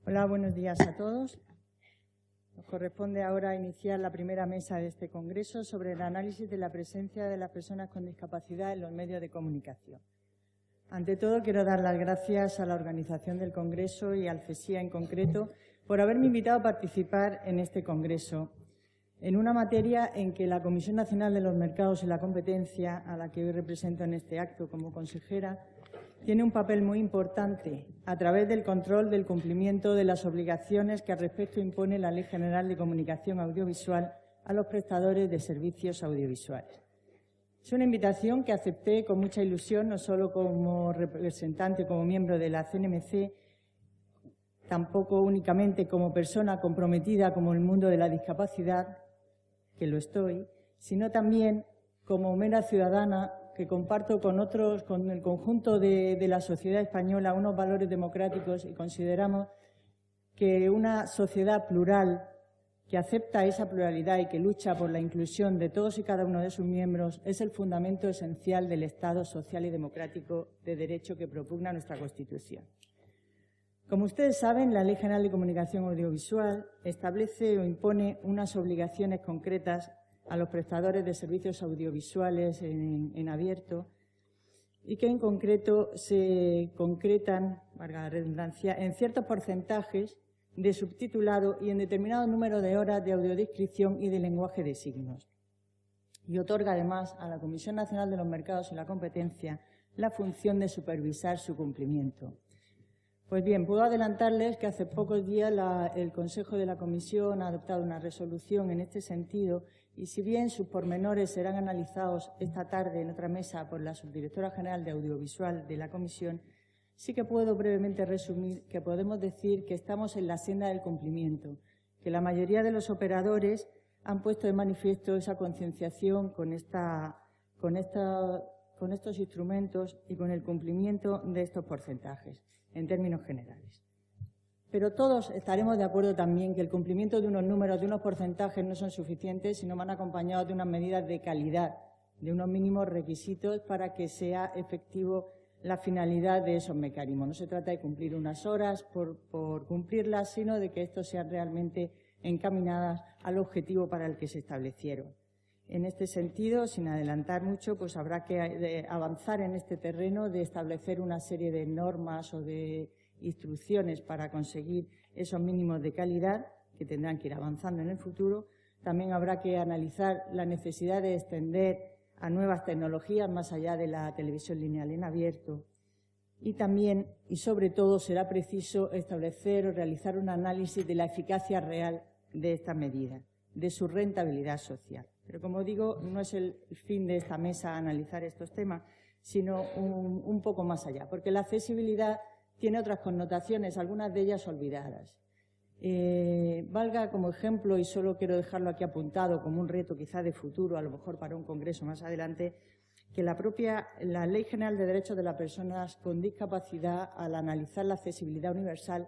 Hola, buenos días a todos. Nos corresponde ahora iniciar la primera mesa de este congreso sobre el análisis de la presencia de las personas con discapacidad en los medios de comunicación. Ante todo, quiero dar las gracias a la organización del congreso y al CESIA en concreto por haberme invitado a participar en este congreso, en una materia en que la Comisión Nacional de los Mercados y la Competencia, a la que hoy represento en este acto como consejera, tiene un papel muy importante a través del control del cumplimiento de las obligaciones que al respecto impone la Ley General de Comunicación Audiovisual a los prestadores de servicios audiovisuales. Es una invitación que acepté con mucha ilusión, no solo como representante, como miembro de la CNMC, tampoco únicamente como persona comprometida con el mundo de la discapacidad, que lo estoy, sino también como mera ciudadana que comparto con el conjunto de la sociedad española unos valores democráticos y consideramos que una sociedad plural que acepta esa pluralidad y que lucha por la inclusión de todos y cada uno de sus miembros es el fundamento esencial del Estado social y democrático de derecho que propugna nuestra Constitución. Como ustedes saben, la Ley General de Comunicación Audiovisual establece o impone unas obligaciones concretas a los prestadores de servicios audiovisuales en abierto y que en concreto se concretan, valga la redundancia, en ciertos porcentajes de subtitulado y en determinado número de horas de audiodescripción y de lenguaje de signos. Y otorga además a la Comisión Nacional de los Mercados y la Competencia la función de supervisar su cumplimiento. Pues bien, puedo adelantarles que hace pocos días el Consejo de la Comisión ha adoptado una resolución en este sentido y si bien sus pormenores serán analizados esta tarde en otra mesa por la Subdirectora General de Audiovisual de la Comisión, sí que puedo brevemente resumir que podemos decir que estamos en la senda del cumplimiento, que la mayoría de los operadores han puesto de manifiesto esa concienciación con estos instrumentos y con el cumplimiento de estos porcentajes, en términos generales. Pero todos estaremos de acuerdo también que el cumplimiento de unos números, de unos porcentajes no son suficientes, sino van acompañados de unas medidas de calidad, de unos mínimos requisitos para que sea efectivo la finalidad de esos mecanismos. No se trata de cumplir unas horas por cumplirlas, sino de que estos sean realmente encaminadas al objetivo para el que se establecieron. En este sentido, sin adelantar mucho, pues habrá que avanzar en este terreno de establecer una serie de normas o de instrucciones para conseguir esos mínimos de calidad que tendrán que ir avanzando en el futuro. También habrá que analizar la necesidad de extender a nuevas tecnologías más allá de la televisión lineal en abierto. Y también, y sobre todo, será preciso establecer o realizar un análisis de la eficacia real de esta medida, de su rentabilidad social. Pero, como digo, no es el fin de esta mesa analizar estos temas, sino un poco más allá, porque la accesibilidad tiene otras connotaciones, algunas de ellas olvidadas. Valga como ejemplo, y solo quiero dejarlo aquí apuntado como un reto quizá de futuro, a lo mejor para un congreso más adelante, que la Ley General de Derechos de las Personas con Discapacidad, al analizar la accesibilidad universal,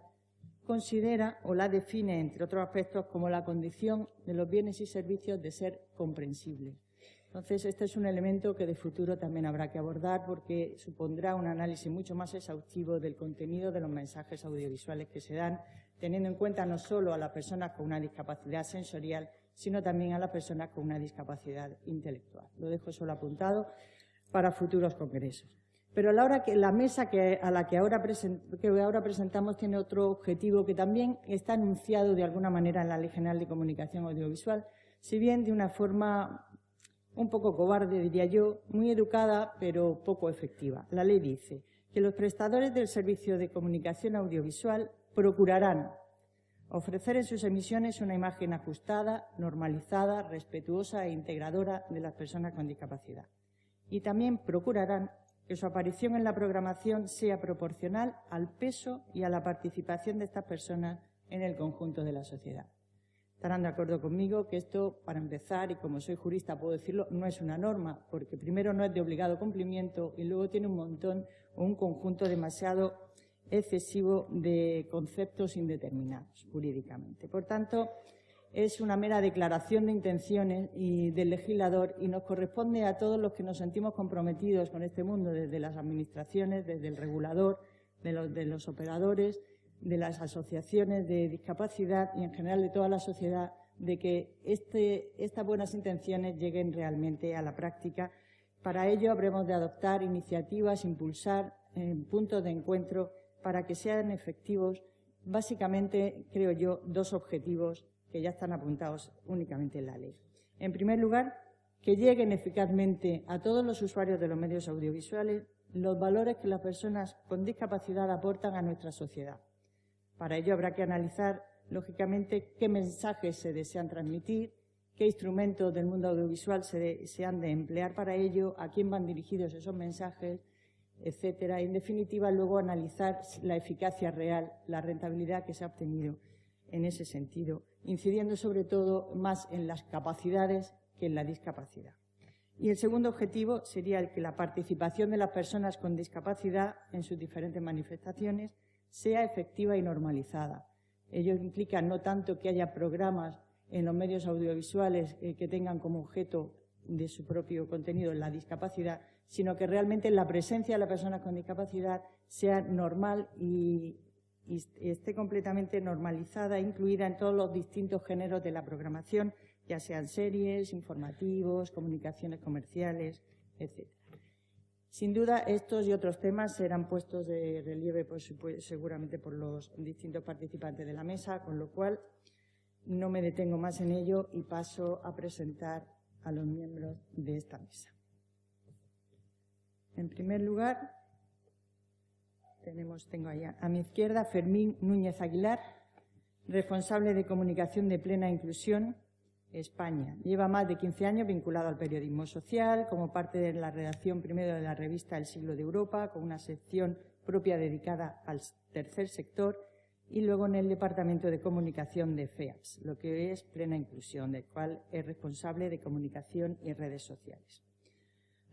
considera o la define, entre otros aspectos, como la condición de los bienes y servicios de ser comprensibles. Entonces, este es un elemento que de futuro también habrá que abordar porque supondrá un análisis mucho más exhaustivo del contenido de los mensajes audiovisuales que se dan, teniendo en cuenta no solo a las personas con una discapacidad sensorial, sino también a las personas con una discapacidad intelectual. Lo dejo solo apuntado para futuros congresos. Pero la mesa que ahora presentamos tiene otro objetivo que también está anunciado de alguna manera en la Ley General de Comunicación Audiovisual, si bien de una forma un poco cobarde, diría yo, muy educada, pero poco efectiva. La ley dice que los prestadores del servicio de comunicación audiovisual procurarán ofrecer en sus emisiones una imagen ajustada, normalizada, respetuosa e integradora de las personas con discapacidad. Y también procurarán que su aparición en la programación sea proporcional al peso y a la participación de estas personas en el conjunto de la sociedad. Estarán de acuerdo conmigo que esto, para empezar, y como soy jurista puedo decirlo, no es una norma, porque primero no es de obligado cumplimiento y luego tiene un montón o un conjunto demasiado excesivo de conceptos indeterminados jurídicamente. Por tanto, es una mera declaración de intenciones del legislador y nos corresponde a todos los que nos sentimos comprometidos con este mundo, desde las administraciones, desde el regulador, de los operadores, de las asociaciones de discapacidad y en general de toda la sociedad de que estas buenas intenciones lleguen realmente a la práctica. Para ello habremos de adoptar iniciativas, impulsar puntos de encuentro para que sean efectivos. Básicamente, creo yo, dos objetivos que ya están apuntados únicamente en la ley. En primer lugar, que lleguen eficazmente a todos los usuarios de los medios audiovisuales los valores que las personas con discapacidad aportan a nuestra sociedad. Para ello habrá que analizar, lógicamente, qué mensajes se desean transmitir, qué instrumentos del mundo audiovisual se han de emplear para ello, a quién van dirigidos esos mensajes, etcétera. Y, en definitiva, luego analizar la eficacia real, la rentabilidad que se ha obtenido en ese sentido, incidiendo sobre todo más en las capacidades que en la discapacidad. Y el segundo objetivo sería el que la participación de las personas con discapacidad en sus diferentes manifestaciones sea efectiva y normalizada. Ello implica no tanto que haya programas en los medios audiovisuales que tengan como objeto de su propio contenido la discapacidad, sino que realmente la presencia de las personas con discapacidad sea normal y esté completamente normalizada, incluida en todos los distintos géneros de la programación, ya sean series, informativos, comunicaciones comerciales, etc. Sin duda, estos y otros temas serán puestos de relieve seguramente por los distintos participantes de la mesa, con lo cual no me detengo más en ello y paso a presentar a los miembros de esta mesa. En primer lugar, tengo ahí a mi izquierda Fermín Núñez Aguilar, responsable de Comunicación de Plena Inclusión, España. Lleva más de 15 años vinculado al periodismo social, como parte de la redacción primero de la revista El Siglo de Europa, con una sección propia dedicada al tercer sector, y luego en el Departamento de Comunicación de FEAPS, lo que es Plena Inclusión, del cual es responsable de comunicación y redes sociales.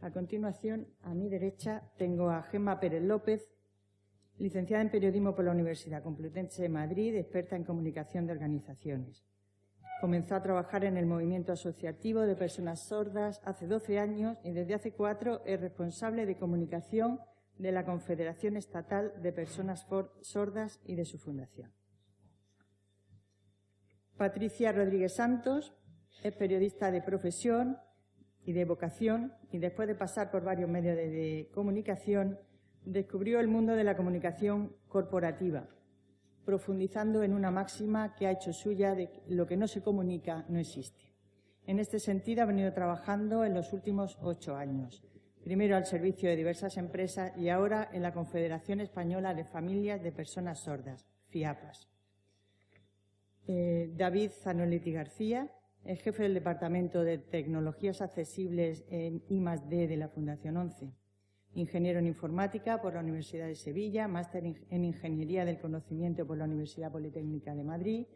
A continuación, a mi derecha, tengo a Gemma Pérez López, licenciada en Periodismo por la Universidad Complutense de Madrid, experta en comunicación de organizaciones. Comenzó a trabajar en el movimiento asociativo de personas sordas hace 12 años y desde hace 4 es responsable de comunicación de la Confederación Estatal de Personas Sordas y de su fundación. Patricia Rodríguez Santos es periodista de profesión y de vocación y después de pasar por varios medios de comunicación descubrió el mundo de la comunicación corporativa, profundizando en una máxima que ha hecho suya de que lo que no se comunica no existe. En este sentido ha venido trabajando en los últimos 8 años, primero al servicio de diversas empresas y ahora en la Confederación Española de Familias de Personas Sordas, FIAPAS. David Zanoletti García es jefe del Departamento de Tecnologías Accesibles en I+D de la Fundación 11. Ingeniero en Informática por la Universidad de Sevilla, máster en Ingeniería del Conocimiento por la Universidad Politécnica de Madrid,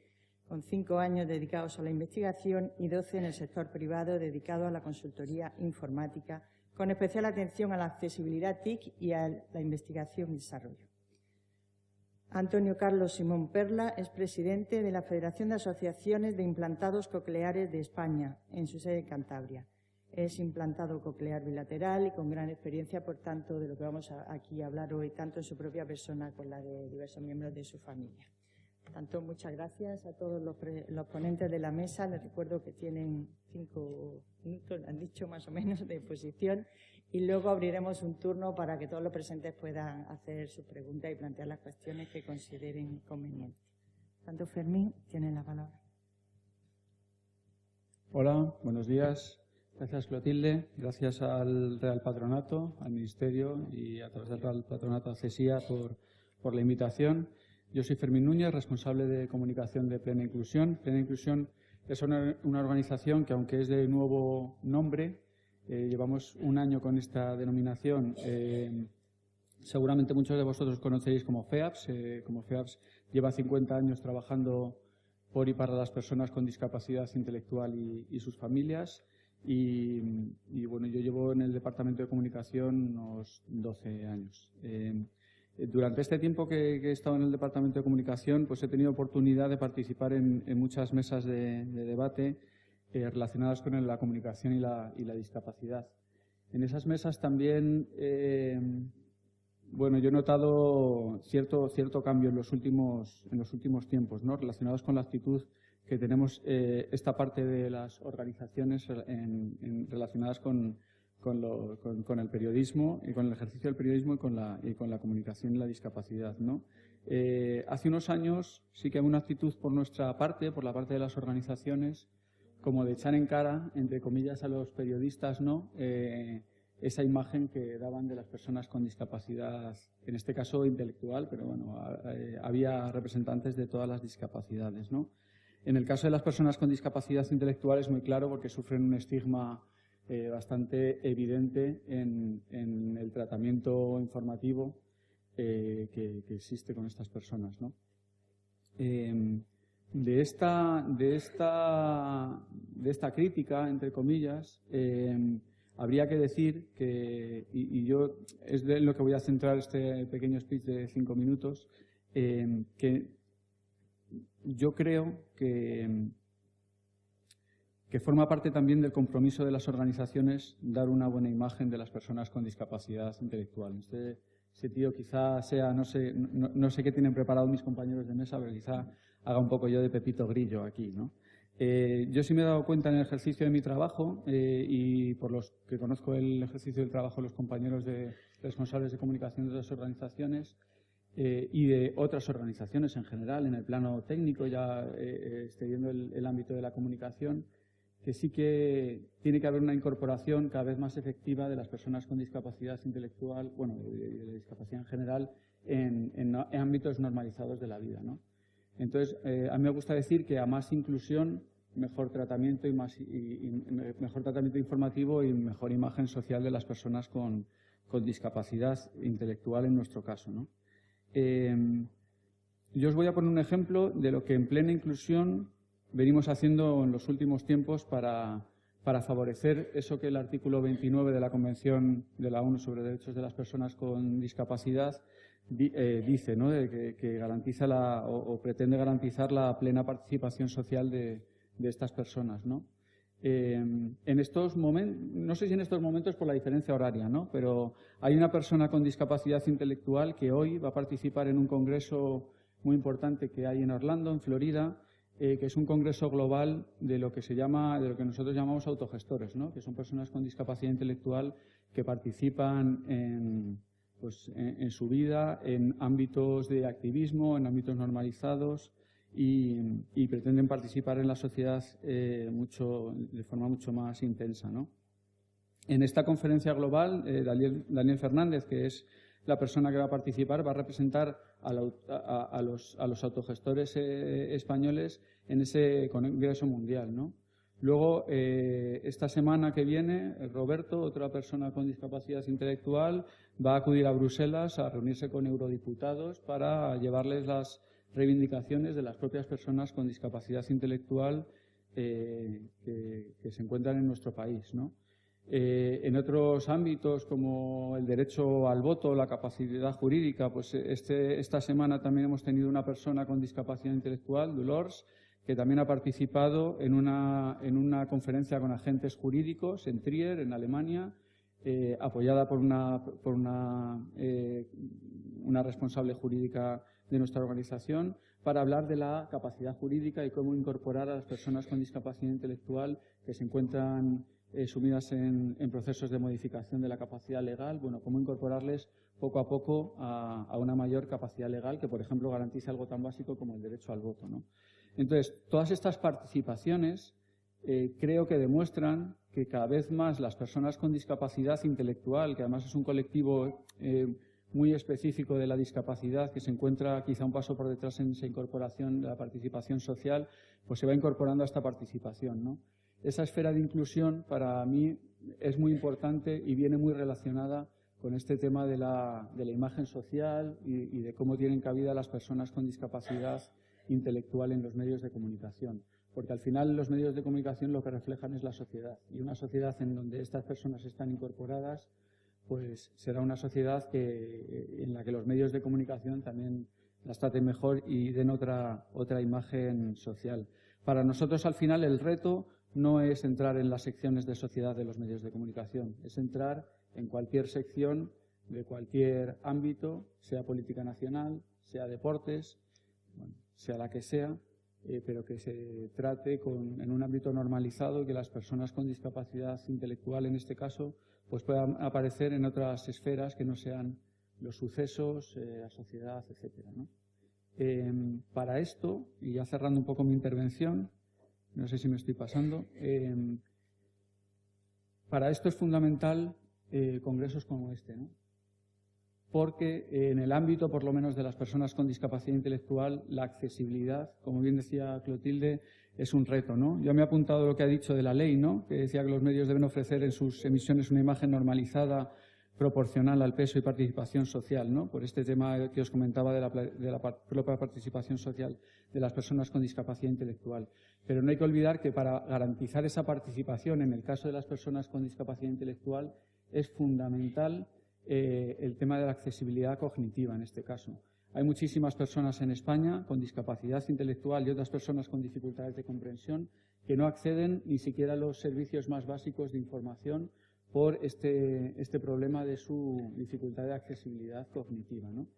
con 5 años dedicados a la investigación y 12 en el sector privado dedicado a la consultoría informática, con especial atención a la accesibilidad TIC y a la investigación y desarrollo. Antonio Carlos Simón Perla es presidente de la Federación de Asociaciones de Implantados Cocleares de España, en su sede en Cantabria. Es implantado coclear bilateral y con gran experiencia, por tanto, de lo que vamos aquí a hablar hoy, tanto en su propia persona como la de diversos miembros de su familia. Por tanto, muchas gracias a todos los ponentes de la mesa. Les recuerdo que tienen 5 minutos, han dicho más o menos, de exposición y luego abriremos un turno para que todos los presentes puedan hacer sus preguntas y plantear las cuestiones que consideren convenientes. Por tanto, Fermín, tiene la palabra. Hola, buenos días. Gracias, Clotilde. Gracias al Real Patronato, al Ministerio y a través del Real Patronato a CESIA por la invitación. Yo soy Fermín Núñez, responsable de comunicación de Plena Inclusión. Plena Inclusión es una organización que, aunque es de nuevo nombre, llevamos un año con esta denominación. Seguramente muchos de vosotros conoceréis como FEAPS. Como FEAPS lleva 50 años trabajando por y para las personas con discapacidad intelectual y sus familias. Y bueno, yo llevo en el Departamento de Comunicación unos 12 años. Durante este tiempo que he estado en el Departamento de Comunicación, pues he tenido oportunidad de participar en muchas mesas de debate relacionadas con la comunicación y la discapacidad. En esas mesas también bueno, yo he notado cierto cambio en los últimos tiempos, ¿no? Relacionados con la actitud que tenemos esta parte de las organizaciones relacionadas con el periodismo y con el ejercicio del periodismo y con la comunicación y la discapacidad, ¿no? Hace unos años sí que había una actitud por nuestra parte, por la parte de las organizaciones, como de echar en cara, entre comillas, a los periodistas, ¿no? Esa imagen que daban de las personas con discapacidad, en este caso intelectual, pero bueno, había representantes de todas las discapacidades, ¿no? En el caso de las personas con discapacidad intelectual es muy claro porque sufren un estigma bastante evidente en el tratamiento informativo que existe con estas personas, ¿no? De esta crítica, entre comillas, habría que decir que, y yo es de lo que voy a centrar este pequeño speech de 5 minutos, que yo creo que forma parte también del compromiso de las organizaciones dar una buena imagen de las personas con discapacidad intelectual. Este sentido quizá sea, no sé qué tienen preparado mis compañeros de mesa, pero quizá haga un poco yo de Pepito Grillo aquí, ¿no? Yo sí me he dado cuenta en el ejercicio de mi trabajo y por los que conozco el ejercicio del trabajo de los compañeros responsables de comunicación de otras organizaciones y de otras organizaciones en general, en el plano técnico, ya excediendo el ámbito de la comunicación, que sí que tiene que haber una incorporación cada vez más efectiva de las personas con discapacidad intelectual, bueno, de la discapacidad en general, en ámbitos normalizados de la vida, ¿no? Entonces, a mí me gusta decir que a más inclusión, mejor tratamiento mejor tratamiento informativo y mejor imagen social de las personas con discapacidad intelectual en nuestro caso, ¿no? Yo os voy a poner un ejemplo de lo que en plena inclusión venimos haciendo en los últimos tiempos para favorecer eso que el artículo 29 de la Convención de la ONU sobre Derechos de las Personas con Discapacidad dice, ¿no? Que garantiza o pretende garantizar la plena participación social de estas personas, ¿no? En estos momentos, no sé si en estos momentos por la diferencia horaria, ¿no? Pero hay una persona con discapacidad intelectual que hoy va a participar en un congreso muy importante que hay en Orlando, en Florida, que es un congreso global de lo que nosotros llamamos autogestores, ¿no? Que son personas con discapacidad intelectual que participan en su vida en ámbitos de activismo, en ámbitos normalizados y pretenden participar en la sociedad de forma mucho más intensa, ¿no? En esta conferencia global, Daniel Fernández, que es la persona que va a participar, va a representar a los autogestores españoles en ese congreso mundial, ¿no? Luego, esta semana que viene, Roberto, otra persona con discapacidad intelectual, va a acudir a Bruselas a reunirse con eurodiputados para llevarles las reivindicaciones de las propias personas con discapacidad intelectual que se encuentran en nuestro país, ¿no? En otros ámbitos como el derecho al voto, la capacidad jurídica, pues esta semana también hemos tenido una persona con discapacidad intelectual, Dolores, que también ha participado en una conferencia con agentes jurídicos en Trier, en Alemania, apoyada por una responsable jurídica de nuestra organización, para hablar de la capacidad jurídica y cómo incorporar a las personas con discapacidad intelectual que se encuentran sumidas en procesos de modificación de la capacidad legal, bueno, cómo incorporarles poco a poco a una mayor capacidad legal que, por ejemplo, garantice algo tan básico como el derecho al voto, ¿no? Entonces, todas estas participaciones creo que demuestran que cada vez más las personas con discapacidad intelectual, que además es un colectivo muy específico de la discapacidad, que se encuentra quizá un paso por detrás en esa incorporación de la participación social, pues se va incorporando a esta participación, ¿no? Esa esfera de inclusión para mí es muy importante y viene muy relacionada con este tema de la imagen social y de cómo tienen cabida las personas con discapacidad intelectual en los medios de comunicación. Porque al final los medios de comunicación lo que reflejan es la sociedad. Y una sociedad en donde estas personas están incorporadas, pues será una sociedad en la que los medios de comunicación también las traten mejor y den otra imagen social. Para nosotros, al final, el reto no es entrar en las secciones de sociedad de los medios de comunicación, es entrar en cualquier sección de cualquier ámbito, sea política nacional, sea deportes, bueno, sea la que sea, pero que se trate en un ámbito normalizado y que las personas con discapacidad intelectual, en este caso, pues puedan aparecer en otras esferas que no sean los sucesos, la sociedad, etcétera, ¿no? Para esto, y ya cerrando un poco mi intervención, no sé si me estoy pasando, para esto es fundamental congresos como este, ¿no? Porque en el ámbito, por lo menos, de las personas con discapacidad intelectual, la accesibilidad, como bien decía Clotilde, es un reto, ¿no? Yo me he apuntado lo que ha dicho de la ley, ¿no? Que decía que los medios deben ofrecer en sus emisiones una imagen normalizada, proporcional al peso y participación social, ¿no? Por este tema que os comentaba de la propia participación social de las personas con discapacidad intelectual. Pero no hay que olvidar que para garantizar esa participación, en el caso de las personas con discapacidad intelectual, es fundamental el tema de la accesibilidad cognitiva, en este caso. Hay muchísimas personas en España con discapacidad intelectual y otras personas con dificultades de comprensión que no acceden ni siquiera a los servicios más básicos de información por este problema de su dificultad de accesibilidad cognitiva, ¿no?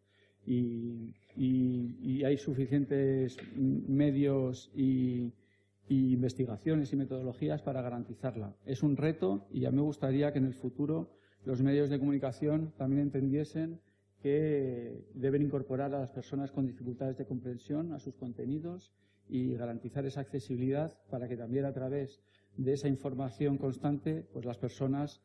Y hay suficientes medios y investigaciones y metodologías para garantizarla. Es un reto y ya me gustaría que en el futuro los medios de comunicación también entendiesen que deben incorporar a las personas con dificultades de comprensión a sus contenidos y garantizar esa accesibilidad para que también a través de esa información constante, pues las personas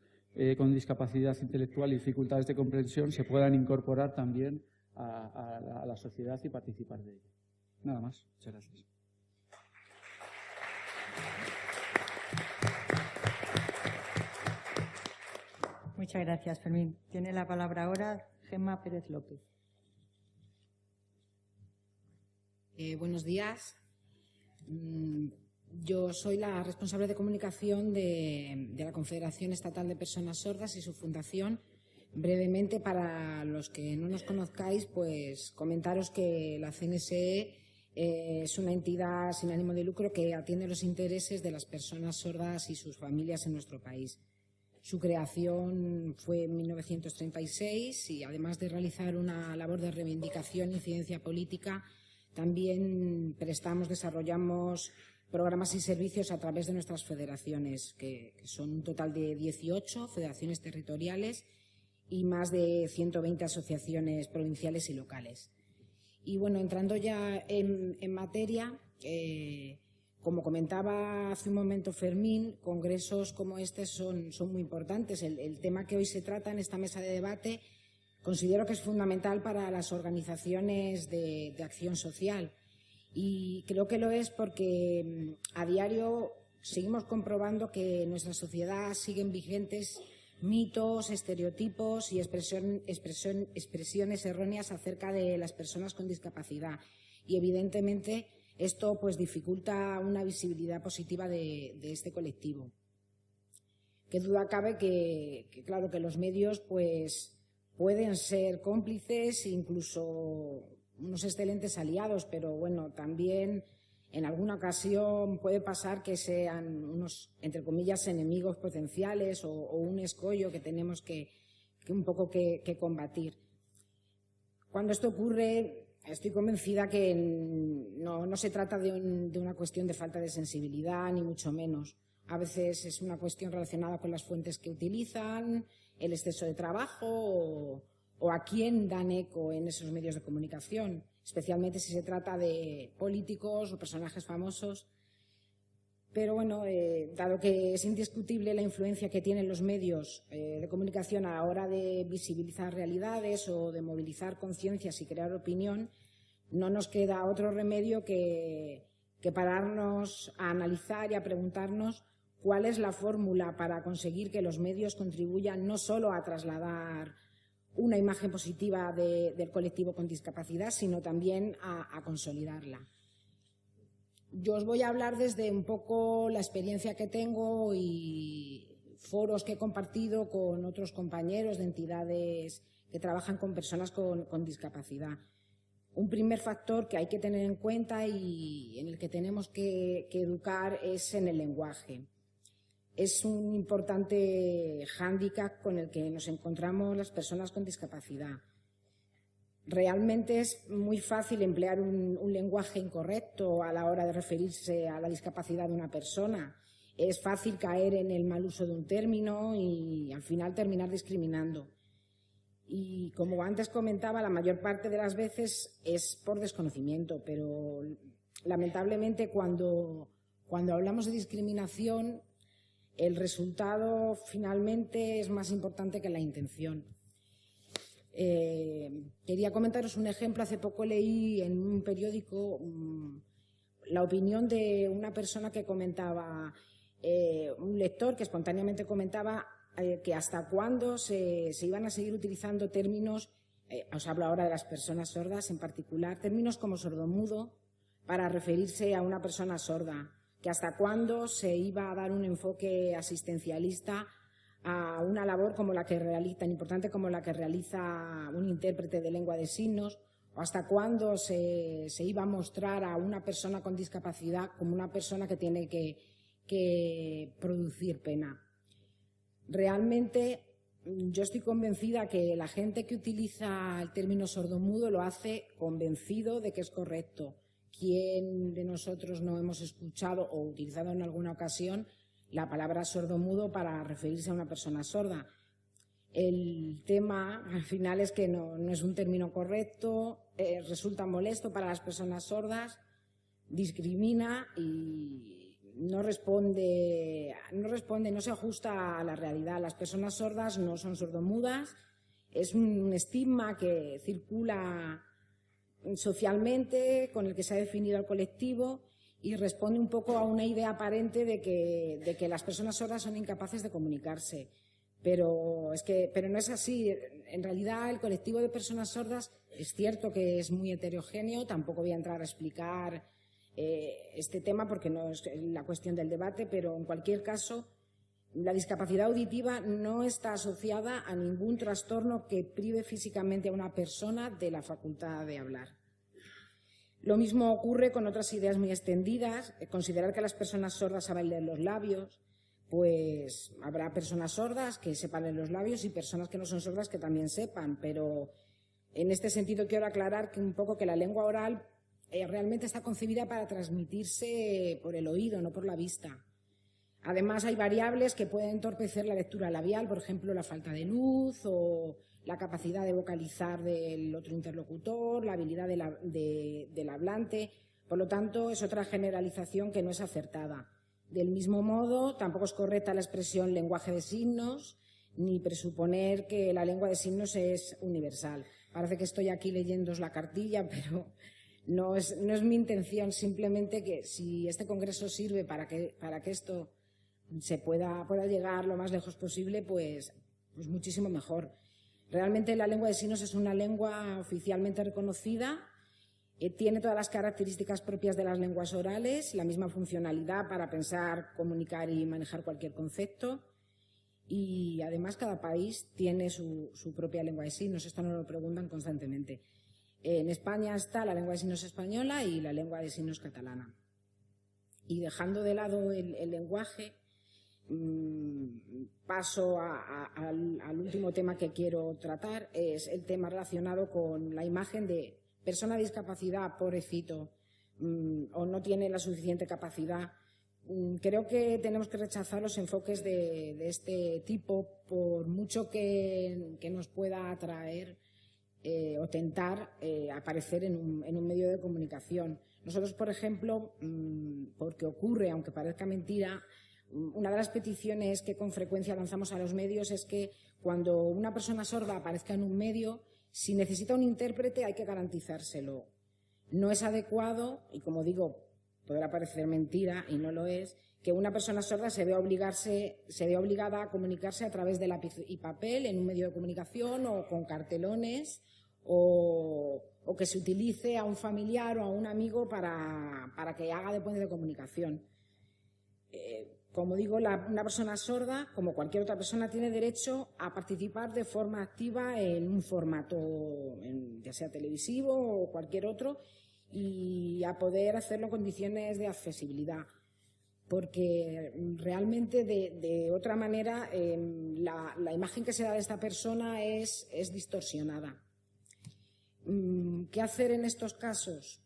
con discapacidad intelectual y dificultades de comprensión se puedan incorporar también a la sociedad y participar de ella. Nada más. Muchas gracias. Muchas gracias, Fermín. Tiene la palabra ahora Gemma Pérez López. Buenos días. Yo soy la responsable de comunicación de la Confederación Estatal de Personas Sordas y su fundación. Brevemente, para los que no nos conozcáis, pues comentaros que la CNSE es una entidad sin ánimo de lucro que atiende los intereses de las personas sordas y sus familias en nuestro país. Su creación fue en 1936 y, además de realizar una labor de reivindicación e incidencia política, también desarrollamos programas y servicios a través de nuestras federaciones, que son un total de 18 federaciones territoriales y más de 120 asociaciones provinciales y locales. Y bueno, entrando ya en materia, como comentaba hace un momento Fermín, congresos como este son muy importantes. El tema que hoy se trata en esta mesa de debate considero que es fundamental para las organizaciones de acción social. Y creo que lo es porque a diario seguimos comprobando que en nuestra sociedad siguen vigentes mitos, estereotipos y expresiones erróneas acerca de las personas con discapacidad. Y evidentemente esto pues dificulta una visibilidad positiva de este colectivo. Qué duda cabe que claro, que los medios pues pueden ser cómplices, incluso unos excelentes aliados, pero bueno, también en alguna ocasión puede pasar que sean unos, entre comillas, enemigos potenciales o un escollo que tenemos que combatir. Cuando esto ocurre, estoy convencida que no se trata de una cuestión de falta de sensibilidad, ni mucho menos. A veces es una cuestión relacionada con las fuentes que utilizan, el exceso de trabajo o a quién dan eco en esos medios de comunicación, especialmente si se trata de políticos o personajes famosos. Pero bueno, dado que es indiscutible la influencia que tienen los medios de comunicación a la hora de visibilizar realidades o de movilizar conciencias y crear opinión, no nos queda otro remedio que pararnos a analizar y a preguntarnos cuál es la fórmula para conseguir que los medios contribuyan no solo a trasladar una imagen positiva del colectivo con discapacidad, sino también a consolidarla. Yo os voy a hablar desde un poco la experiencia que tengo y foros que he compartido con otros compañeros de entidades que trabajan con personas con discapacidad. Un primer factor que hay que tener en cuenta y en el que tenemos que educar es en el lenguaje. es un importante hándicap con el que nos encontramos las personas con discapacidad. Realmente es muy fácil emplear un lenguaje incorrecto a la hora de referirse a la discapacidad de una persona. Es fácil caer en el mal uso de un término y al final terminar discriminando. Y como antes comentaba, la mayor parte de las veces es por desconocimiento, pero lamentablemente cuando hablamos de discriminación, el resultado finalmente es más importante que la intención. Quería comentaros un ejemplo. Hace poco leí en un periódico la opinión de una persona que comentaba, un lector que espontáneamente comentaba que hasta cuándo se iban a seguir utilizando términos, os hablo ahora de las personas sordas en particular, términos como sordomudo para referirse a una persona sorda, que hasta cuándo se iba a dar un enfoque asistencialista a una labor como la que realiza, tan importante como la que realiza un intérprete de lengua de signos, o hasta cuándo se iba a mostrar a una persona con discapacidad como una persona que tiene que producir pena. Realmente yo estoy convencida que la gente que utiliza el término sordomudo lo hace convencido de que es correcto. ¿Quién de nosotros no hemos escuchado o utilizado en alguna ocasión la palabra sordomudo para referirse a una persona sorda? El tema al final es que no es un término correcto, resulta molesto para las personas sordas, discrimina y no se ajusta a la realidad. Las personas sordas no son sordomudas, es un estigma que circula socialmente, con el que se ha definido al colectivo y responde un poco a una idea aparente de que las personas sordas son incapaces de comunicarse. Pero no es así. En realidad, el colectivo de personas sordas es cierto que es muy heterogéneo. Tampoco voy a entrar a explicar este tema porque no es la cuestión del debate, pero en cualquier caso, la discapacidad auditiva no está asociada a ningún trastorno que prive físicamente a una persona de la facultad de hablar. Lo mismo ocurre con otras ideas muy extendidas. Considerar que las personas sordas saben leer los labios, pues habrá personas sordas que sepan leer los labios y personas que no son sordas que también sepan, pero en este sentido quiero aclarar que un poco que la lengua oral realmente está concebida para transmitirse por el oído, no por la vista. Además, hay variables que pueden entorpecer la lectura labial, por ejemplo, la falta de luz o la capacidad de vocalizar del otro interlocutor, la habilidad del hablante. Por lo tanto, es otra generalización que no es acertada. Del mismo modo, tampoco es correcta la expresión lenguaje de signos, ni presuponer que la lengua de signos es universal. Parece que estoy aquí leyéndoos la cartilla, pero no es mi intención. Simplemente que si este congreso sirve para que esto se pueda llegar lo más lejos posible, pues muchísimo mejor. Realmente la lengua de signos es una lengua oficialmente reconocida, tiene todas las características propias de las lenguas orales, la misma funcionalidad para pensar, comunicar y manejar cualquier concepto, y además cada país tiene su propia lengua de signos. Esto nos lo preguntan constantemente. En España está la lengua de signos española y la lengua de signos catalana. Y dejando de lado el lenguaje, paso al último tema que quiero tratar, es el tema relacionado con la imagen de persona de discapacidad, pobrecito, o no tiene la suficiente capacidad. Creo que tenemos que rechazar los enfoques de este tipo, por mucho que nos pueda atraer o tentar aparecer en un medio de comunicación. Nosotros, por ejemplo, porque ocurre, aunque parezca mentira, una de las peticiones que con frecuencia lanzamos a los medios es que cuando una persona sorda aparezca en un medio, si necesita un intérprete hay que garantizárselo. No es adecuado, y como digo, podrá parecer mentira y no lo es, que una persona sorda se vea obligada a comunicarse a través de lápiz y papel en un medio de comunicación o con cartelones o que se utilice a un familiar o a un amigo para que haga de puente de comunicación. Como digo, una persona sorda, como cualquier otra persona, tiene derecho a participar de forma activa en un formato, ya sea televisivo o cualquier otro, y a poder hacerlo en condiciones de accesibilidad. porque realmente de otra manera la imagen que se da de esta persona es distorsionada. ¿Qué hacer en estos casos?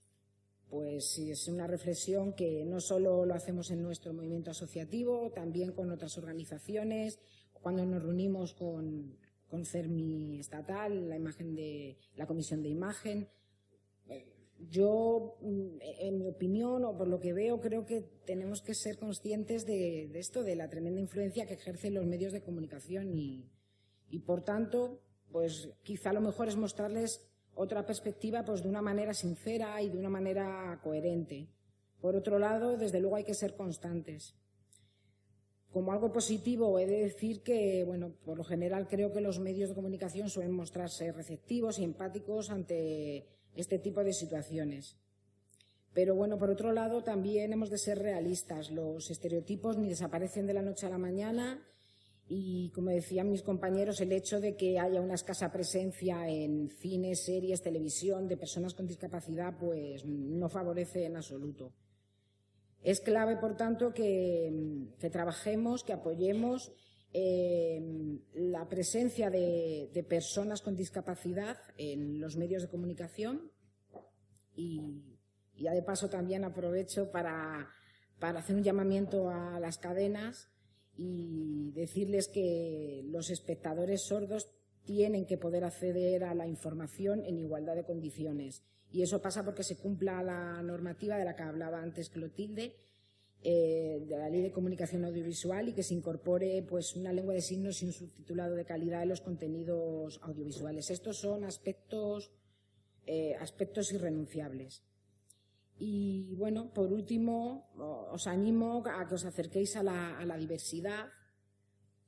Pues sí, es una reflexión que no solo lo hacemos en nuestro movimiento asociativo, también con otras organizaciones, cuando nos reunimos con CERMI estatal, la comisión de imagen. Yo, en mi opinión, o por lo que veo, creo que tenemos que ser conscientes de esto, de la tremenda influencia que ejercen los medios de comunicación y por tanto, pues quizá lo mejor es mostrarles otra perspectiva pues de una manera sincera y de una manera coherente. Por otro lado, desde luego hay que ser constantes. Como algo positivo he de decir que, bueno, por lo general creo que los medios de comunicación suelen mostrarse receptivos y empáticos ante este tipo de situaciones. Pero bueno, por otro lado también hemos de ser realistas. Los estereotipos ni desaparecen de la noche a la mañana y, como decían mis compañeros, el hecho de que haya una escasa presencia en cines, series, televisión de personas con discapacidad pues no favorece en absoluto. Es clave, por tanto, que trabajemos, que apoyemos la presencia de personas con discapacidad en los medios de comunicación y ya de paso también aprovecho para hacer un llamamiento a las cadenas y decirles que los espectadores sordos tienen que poder acceder a la información en igualdad de condiciones. Y eso pasa porque se cumpla la normativa de la que hablaba antes Clotilde, de la Ley de Comunicación Audiovisual, y que se incorpore pues una lengua de signos y un subtitulado de calidad en los contenidos audiovisuales. Estos son aspectos irrenunciables. Y bueno, por último, os animo a que os acerquéis a la diversidad,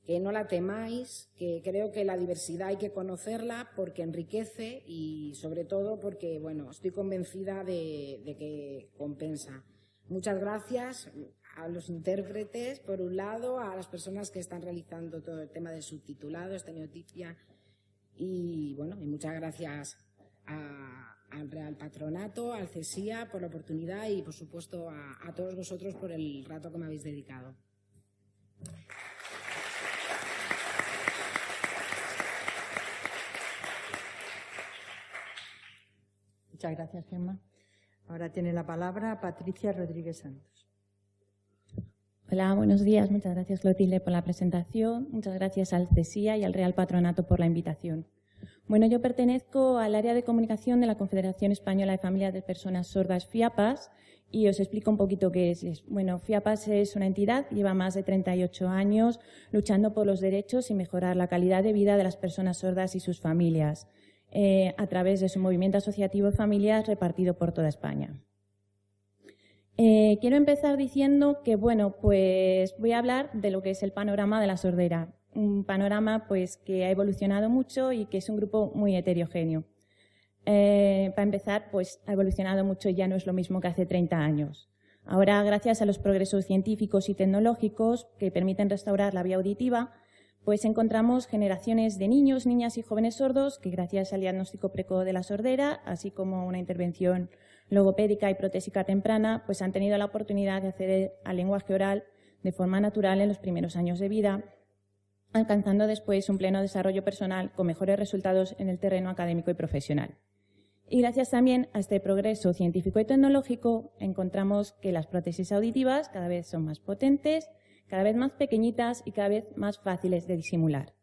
que no la temáis, que creo que la diversidad hay que conocerla porque enriquece y sobre todo porque, bueno, estoy convencida de que compensa. Muchas gracias a los intérpretes, por un lado, a las personas que están realizando todo el tema del subtitulado, esta noticia, y bueno, y muchas gracias al Real Patronato, al CESIA por la oportunidad y, por supuesto, a todos vosotros por el rato que me habéis dedicado. Muchas gracias, Gemma. Ahora tiene la palabra Patricia Rodríguez Santos. Hola, buenos días. Muchas gracias, Clotilde, por la presentación. Muchas gracias al CESIA y al Real Patronato por la invitación. Bueno, yo pertenezco al área de comunicación de la Confederación Española de Familias de Personas Sordas, FIAPAS, y os explico un poquito qué es. Bueno, FIAPAS es una entidad que lleva más de 38 años luchando por los derechos y mejorar la calidad de vida de las personas sordas y sus familias, a través de su movimiento asociativo de familias repartido por toda España. Quiero empezar diciendo que, bueno, pues voy a hablar de lo que es el panorama de la sordera. Un panorama pues que ha evolucionado mucho y que es un grupo muy heterogéneo. Para empezar, pues ha evolucionado mucho y ya no es lo mismo que hace 30 años. Ahora, gracias a los progresos científicos y tecnológicos que permiten restaurar la vía auditiva, pues encontramos generaciones de niños, niñas y jóvenes sordos que, gracias al diagnóstico precoz de la sordera, así como una intervención logopédica y protésica temprana, pues han tenido la oportunidad de acceder al lenguaje oral de forma natural en los primeros años de vida, alcanzando después un pleno desarrollo personal con mejores resultados en el terreno académico y profesional. Y gracias también a este progreso científico y tecnológico, encontramos que las prótesis auditivas cada vez son más potentes, cada vez más pequeñitas y cada vez más fáciles de disimular.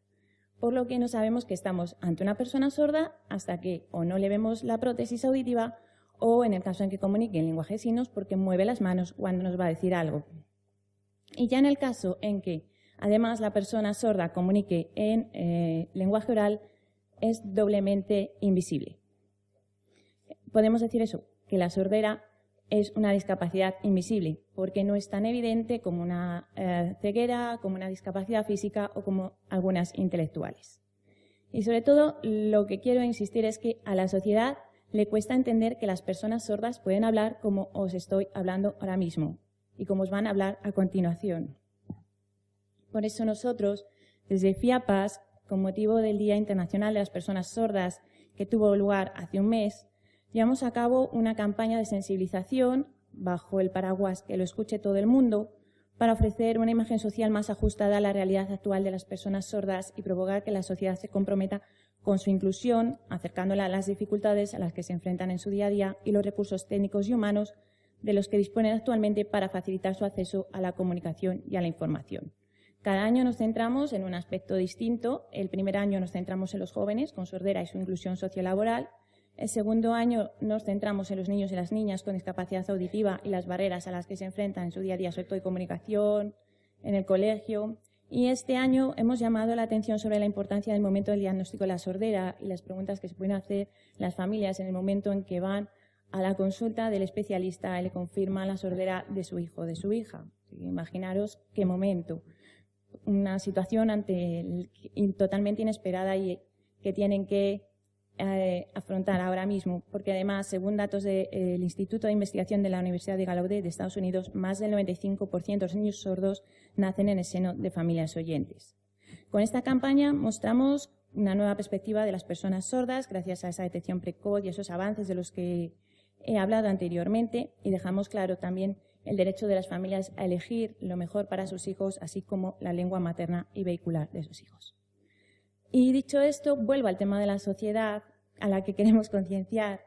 Por lo que no sabemos que estamos ante una persona sorda hasta que o no le vemos la prótesis auditiva o, en el caso en que comunique en lenguaje de signos, porque mueve las manos cuando nos va a decir algo. Y ya en el caso en que, además, la persona sorda comunique en lenguaje oral, es doblemente invisible. Podemos decir eso, que la sordera es una discapacidad invisible, porque no es tan evidente como una ceguera, como una discapacidad física o como algunas intelectuales. Y sobre todo, lo que quiero insistir es que a la sociedad le cuesta entender que las personas sordas pueden hablar como os estoy hablando ahora mismo y como os van a hablar a continuación. Por eso nosotros, desde FIAPAS, con motivo del Día Internacional de las Personas Sordas, que tuvo lugar hace un mes, llevamos a cabo una campaña de sensibilización bajo el paraguas Que lo escuche todo el mundo, para ofrecer una imagen social más ajustada a la realidad actual de las personas sordas y provocar que la sociedad se comprometa con su inclusión, acercándola a las dificultades a las que se enfrentan en su día a día y los recursos técnicos y humanos de los que disponen actualmente para facilitar su acceso a la comunicación y a la información. Cada año nos centramos en un aspecto distinto. El primer año nos centramos en los jóvenes con sordera y su inclusión sociolaboral. El segundo año nos centramos en los niños y las niñas con discapacidad auditiva y las barreras a las que se enfrentan en su día a día, sobre todo de comunicación, en el colegio. Y este año hemos llamado la atención sobre la importancia del momento del diagnóstico de la sordera y las preguntas que se pueden hacer las familias en el momento en que van a la consulta del especialista y le confirma la sordera de su hijo o de su hija. Imaginaros qué momento. Una situación totalmente inesperada y que tienen que afrontar ahora mismo, porque además, según datos del Instituto de Investigación de la Universidad de Gallaudet de Estados Unidos, más del 95% de los niños sordos nacen en el seno de familias oyentes. Con esta campaña mostramos una nueva perspectiva de las personas sordas gracias a esa detección precoz y esos avances de los que he hablado anteriormente, y dejamos claro también el derecho de las familias a elegir lo mejor para sus hijos, así como la lengua materna y vehicular de sus hijos. Y dicho esto, vuelvo al tema de la sociedad a la que queremos concienciar,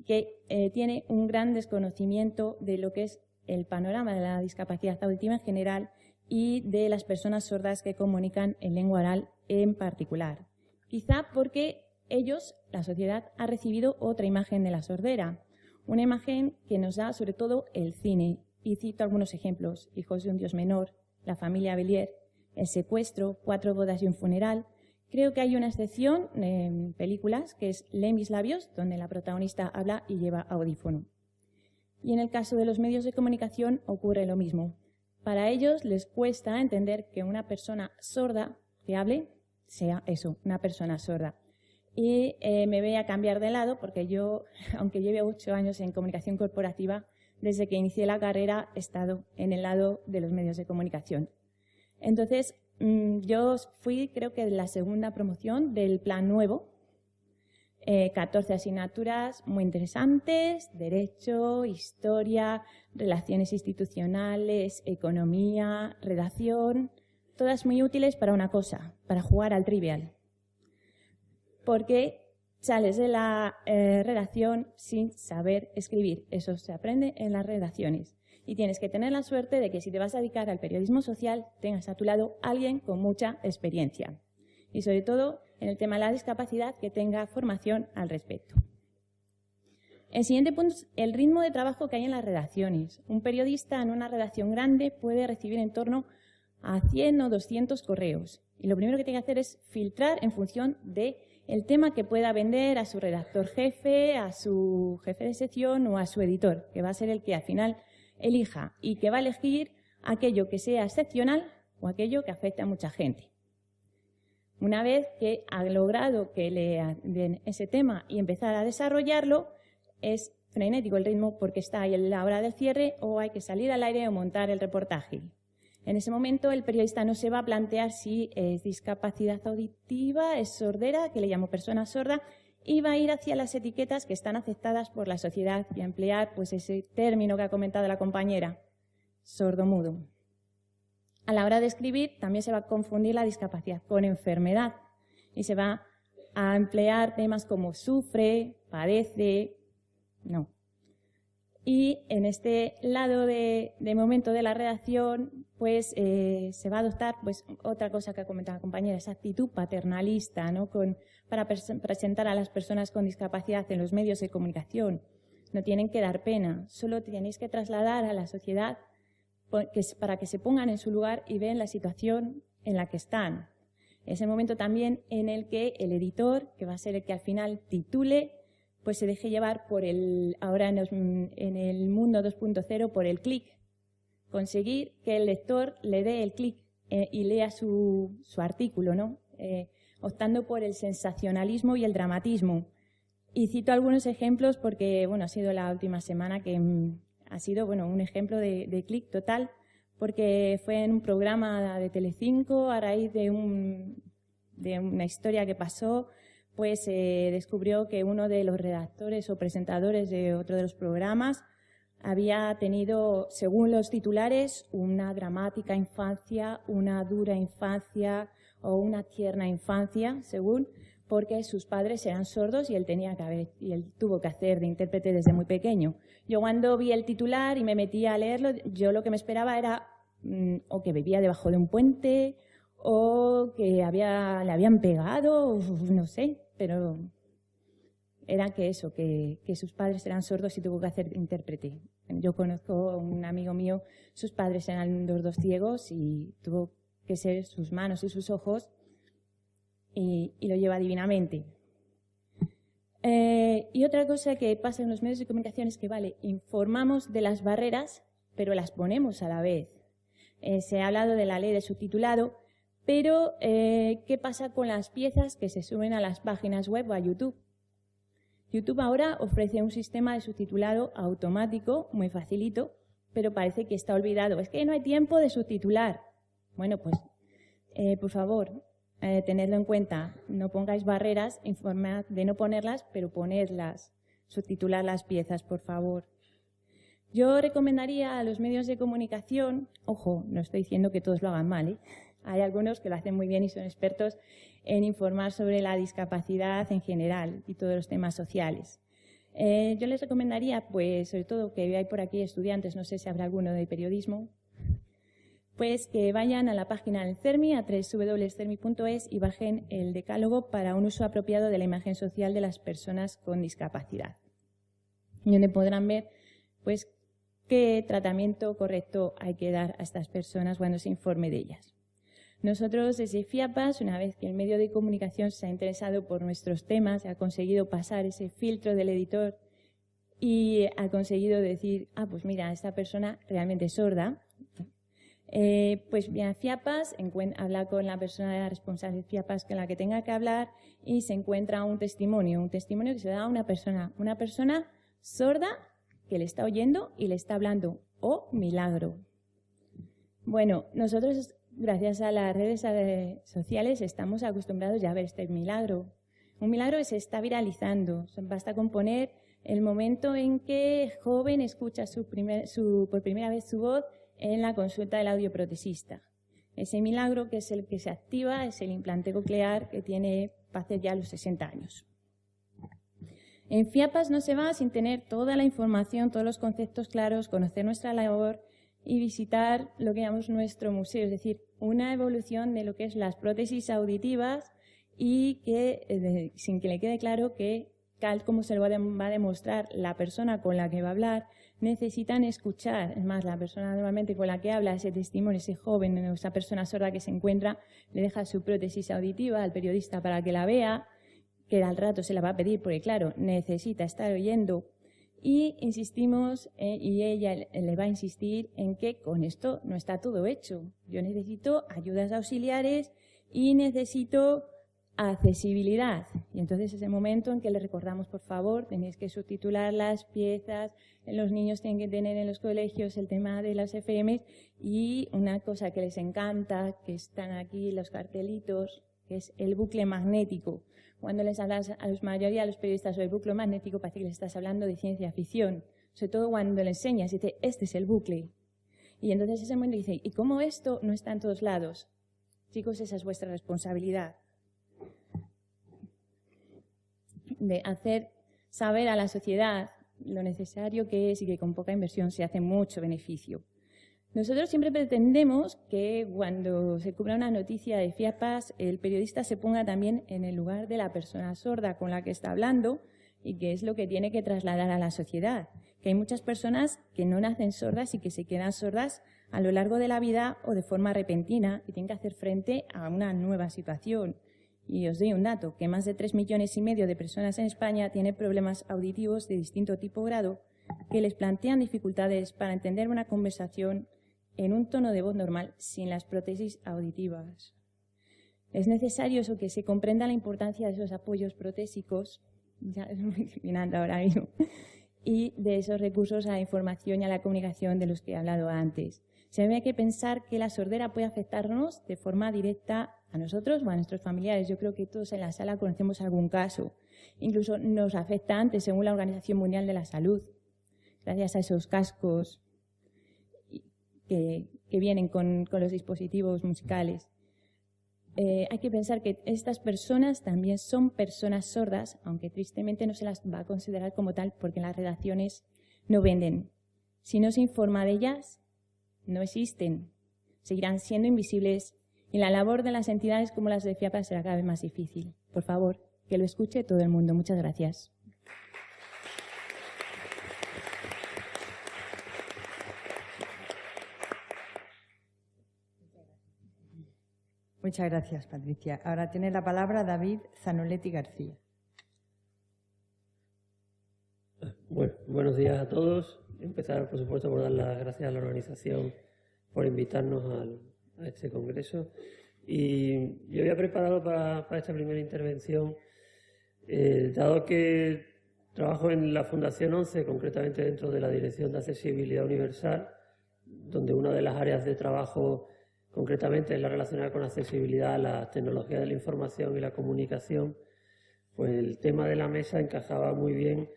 que tiene un gran desconocimiento de lo que es el panorama de la discapacidad auditiva en general y de las personas sordas que comunican en lengua oral en particular. Quizá porque ellos, la sociedad, ha recibido otra imagen de la sordera, una imagen que nos da sobre todo el cine. Y cito algunos ejemplos: Hijos de un Dios menor, La familia Bélier, El secuestro, 4 bodas y un funeral. Creo que hay una excepción en películas, que es Lee mis labios, donde la protagonista habla y lleva audífono. Y en el caso de los medios de comunicación ocurre lo mismo. Para ellos les cuesta entender que una persona sorda que hable sea eso, una persona sorda. Y me voy a cambiar de lado porque yo, aunque lleve 8 años en comunicación corporativa, desde que inicié la carrera he estado en el lado de los medios de comunicación. Entonces, yo fui, creo que, de la segunda promoción del plan nuevo. 14 asignaturas muy interesantes: Derecho, Historia, Relaciones Institucionales, Economía, Redacción. Todas muy útiles para una cosa: para jugar al trivial. Porque sales de la redacción sin saber escribir. Eso se aprende en las redacciones. Y tienes que tener la suerte de que si te vas a dedicar al periodismo social, tengas a tu lado alguien con mucha experiencia. Y sobre todo, en el tema de la discapacidad, que tenga formación al respecto. El siguiente punto es el ritmo de trabajo que hay en las redacciones. Un periodista en una redacción grande puede recibir en torno a 100 o 200 correos. Y lo primero que tiene que hacer es filtrar en función de el tema que pueda vender a su redactor jefe, a su jefe de sección o a su editor, que va a ser el que al final elija y que va a elegir aquello que sea excepcional o aquello que afecte a mucha gente. Una vez que ha logrado que le den ese tema y empezar a desarrollarlo, es frenético el ritmo porque está ahí en la hora del cierre o hay que salir al aire o montar el reportaje. En ese momento el periodista no se va a plantear si es discapacidad auditiva, es sordera, que le llamo persona sorda, y va a ir hacia las etiquetas que están aceptadas por la sociedad y a emplear pues ese término que ha comentado la compañera, sordomudo. A la hora de escribir también se va a confundir la discapacidad con enfermedad y se va a emplear temas como sufre, padece, no. Y en este lado de momento de la redacción, pues se va a adoptar pues otra cosa que ha comentado la compañera, esa actitud paternalista, ¿no? Para presentar a las personas con discapacidad en los medios de comunicación. No tienen que dar pena, solo tenéis que trasladar a la sociedad para que se pongan en su lugar y vean la situación en la que están. Es el momento también en el que el editor, que va a ser el que al final titule, pues se deje llevar por ahora en el mundo 2.0, por el clic. Conseguir que el lector le dé el clic y lea su artículo, ¿no? Optando por el sensacionalismo y el dramatismo. Y cito algunos ejemplos porque, bueno, ha sido la última semana que ha sido, bueno, un ejemplo de clic total, porque fue en un programa de Telecinco a raíz de una historia que pasó. Pues se descubrió que uno de los redactores o presentadores de otro de los programas había tenido, según los titulares, una dramática infancia, una dura infancia o una tierna infancia, según, porque sus padres eran sordos y él tuvo que hacer de intérprete desde muy pequeño. Yo cuando vi el titular y me metí a leerlo, yo lo que me esperaba era o que vivía debajo de un puente o que le habían pegado, no sé, pero era que sus padres eran sordos y tuvo que hacer de intérprete. Yo conozco a un amigo mío, sus padres eran los dos ciegos y tuvo que ser sus manos y sus ojos y lo lleva divinamente. Y otra cosa que pasa en los medios de comunicación es que, vale, informamos de las barreras, pero las ponemos a la vez. Se ha hablado de la ley de subtitulado, pero ¿qué pasa con las piezas que se suben a las páginas web o a YouTube? YouTube ahora ofrece un sistema de subtitulado automático, muy facilito, pero parece que está olvidado. Es que no hay tiempo de subtitular. Bueno, pues, por favor, tenedlo en cuenta. No pongáis barreras, informad de no ponerlas, pero ponedlas. Subtitular las piezas, por favor. Yo recomendaría a los medios de comunicación, ojo, no estoy diciendo que todos lo hagan mal, ¿eh? Hay algunos que lo hacen muy bien y son expertos en informar sobre la discapacidad en general y todos los temas sociales. Yo les recomendaría, pues, sobre todo que hay por aquí estudiantes, no sé si habrá alguno de periodismo, pues que vayan a la página del CERMI, a www.cermi.es, y bajen el decálogo para un uso apropiado de la imagen social de las personas con discapacidad. Y donde podrán ver, pues, qué tratamiento correcto hay que dar a estas personas cuando se informe de ellas. Nosotros desde FIAPAS, una vez que el medio de comunicación se ha interesado por nuestros temas, ha conseguido pasar ese filtro del editor y ha conseguido decir, pues mira, esta persona realmente es sorda, pues bien, FIAPAS habla con la persona responsable de FIAPAS con la que tenga que hablar y se encuentra un testimonio que se da a una persona sorda que le está oyendo y le está hablando. ¡Oh, milagro! Bueno, nosotros, gracias a las redes sociales, estamos acostumbrados ya a ver este milagro. Un milagro que se está viralizando. Basta con poner el momento en que el joven escucha por primera vez su voz en la consulta del audioprotesista. Ese milagro, que es el que se activa, es el implante coclear que tiene para hacer ya los 60 años. En FIAPAS no se va sin tener toda la información, todos los conceptos claros, conocer nuestra labor y visitar lo que llamamos nuestro museo, es decir, una evolución de lo que es las prótesis auditivas y que, sin que le quede claro que, tal como se lo va a demostrar la persona con la que va a hablar, necesitan escuchar. Es más, la persona normalmente con la que habla, ese testimonio, ese joven, esa persona sorda que se encuentra, le deja su prótesis auditiva al periodista para que la vea, que al rato se la va a pedir porque, claro, necesita estar oyendo. Y insistimos, y ella le va a insistir en que con esto no está todo hecho. Yo necesito ayudas auxiliares y necesito accesibilidad. Y entonces es el momento en que le recordamos, por favor, tenéis que subtitular las piezas, los niños tienen que tener en los colegios el tema de las FM y una cosa que les encanta, que están aquí los cartelitos, que es el bucle magnético. Cuando les hablas a la mayoría de los periodistas sobre el bucle magnético, parece que les estás hablando de ciencia ficción. Sobre todo cuando le enseñas y dices, este es el bucle. Y entonces ese momento dice, ¿y cómo esto no está en todos lados? Chicos, esa es vuestra responsabilidad. De hacer saber a la sociedad lo necesario que es y que con poca inversión se hace mucho beneficio. Nosotros siempre pretendemos que cuando se cubra una noticia de FIAPAS, el periodista se ponga también en el lugar de la persona sorda con la que está hablando y que es lo que tiene que trasladar a la sociedad. Que hay muchas personas que no nacen sordas y que se quedan sordas a lo largo de la vida o de forma repentina y tienen que hacer frente a una nueva situación. Y os doy un dato, que más de 3,5 millones de personas en España tienen problemas auditivos de distinto tipo o grado que les plantean dificultades para entender una conversación en un tono de voz normal sin las prótesis auditivas. Es necesario eso, que se comprenda la importancia de esos apoyos protésicos, ya estoy terminando ahora mismo, y de esos recursos a la información y a la comunicación de los que he hablado antes. Se había que pensar que la sordera puede afectarnos de forma directa a nosotros o a nuestros familiares. Yo creo que todos en la sala conocemos algún caso. Incluso nos afecta antes, según la Organización Mundial de la Salud. gracias a esos cascos que vienen con los dispositivos musicales. Hay que pensar que estas personas también son personas sordas, aunque tristemente no se las va a considerar como tal porque las redacciones no venden. Si no se informa de ellas, no existen, seguirán siendo invisibles y la labor de las entidades como las de FIAPA será cada vez más difícil. Por favor, que lo escuche todo el mundo. Muchas gracias. Muchas gracias, Patricia. Ahora tiene la palabra David Zanoletti García. Bueno, buenos días a todos. Empezar, por supuesto, por dar las gracias a la organización por invitarnos a este congreso. Y yo había preparado para esta primera intervención, dado que trabajo en la Fundación 11, concretamente dentro de la Dirección de Accesibilidad Universal, donde una de las áreas de trabajo concretamente es la relacionada con accesibilidad a las tecnologías de la información y la comunicación, pues el tema de la mesa encajaba muy bien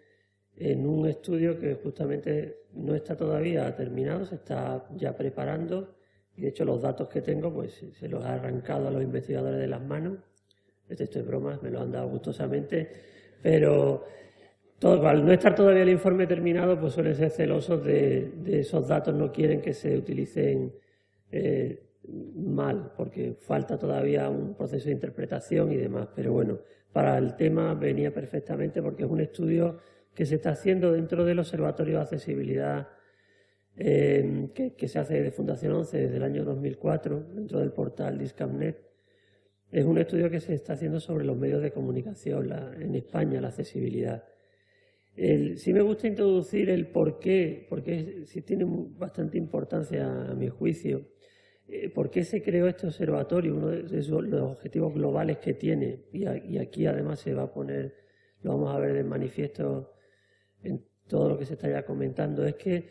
en un estudio que justamente no está todavía terminado, se está ya preparando y de hecho los datos que tengo pues se los ha arrancado a los investigadores de las manos. Esto es broma, me lo han dado gustosamente, pero al no estar todavía el informe terminado pues suelen ser celosos de esos datos, no quieren que se utilicen mal, porque falta todavía un proceso de interpretación y demás. Pero bueno, para el tema venía perfectamente porque es un estudio que se está haciendo dentro del Observatorio de Accesibilidad que se hace de Fundación 11 desde el año 2004, dentro del portal Discamnet. Es un estudio que se está haciendo sobre los medios de comunicación en España, la accesibilidad. Sí me gusta introducir el por qué, porque sí tiene bastante importancia a mi juicio. ¿Por qué se creó este observatorio? Uno de los objetivos globales que tiene, y aquí además se va a poner, lo vamos a ver de manifiesto en todo lo que se está ya comentando, es que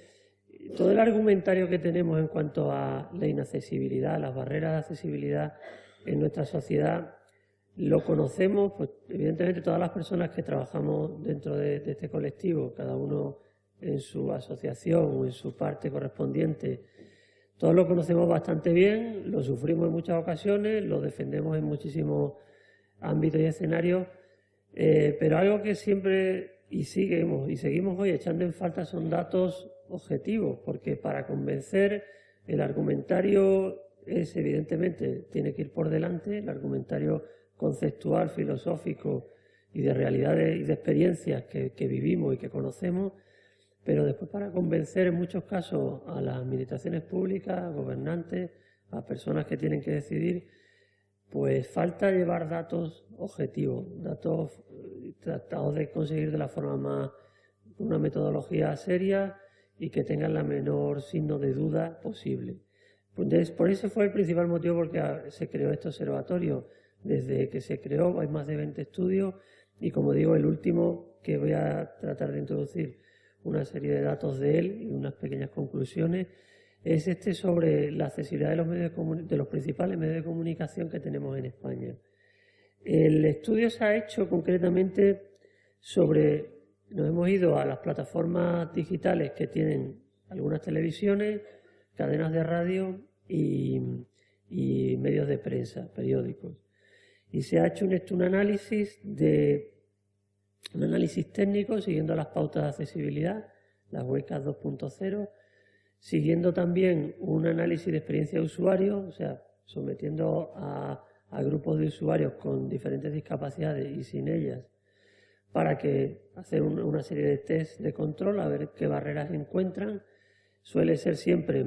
todo el argumentario que tenemos en cuanto a la inaccesibilidad, las barreras de accesibilidad en nuestra sociedad, lo conocemos, pues evidentemente todas las personas que trabajamos dentro de este colectivo, cada uno en su asociación o en su parte correspondiente. Todos lo conocemos bastante bien, lo sufrimos en muchas ocasiones, lo defendemos en muchísimos ámbitos y escenarios, pero algo que siempre seguimos hoy echando en falta son datos objetivos, porque para convencer el argumentario evidentemente tiene que ir por delante, el argumentario conceptual, filosófico y de realidades y de experiencias que vivimos y que conocemos. Pero después para convencer en muchos casos a las administraciones públicas, a gobernantes, a personas que tienen que decidir, pues falta llevar datos objetivos, datos tratados de conseguir de la forma más, una metodología seria y que tengan la menor signo de duda posible. Entonces, por eso fue el principal motivo por que se creó este observatorio. Desde que se creó hay más de 20 estudios y, como digo, el último que voy a tratar de introducir una serie de datos de él y unas pequeñas conclusiones, es sobre la accesibilidad de los medios de los principales medios de comunicación que tenemos en España. El estudio se ha hecho concretamente nos hemos ido a las plataformas digitales que tienen algunas televisiones, cadenas de radio y medios de prensa, periódicos. Y se ha hecho un análisis técnico siguiendo las pautas de accesibilidad, las WCAG 2.0, siguiendo también un análisis de experiencia de usuario, o sea, sometiendo a grupos de usuarios con diferentes discapacidades y sin ellas, para hacer una serie de test de control, a ver qué barreras encuentran. Suele ser siempre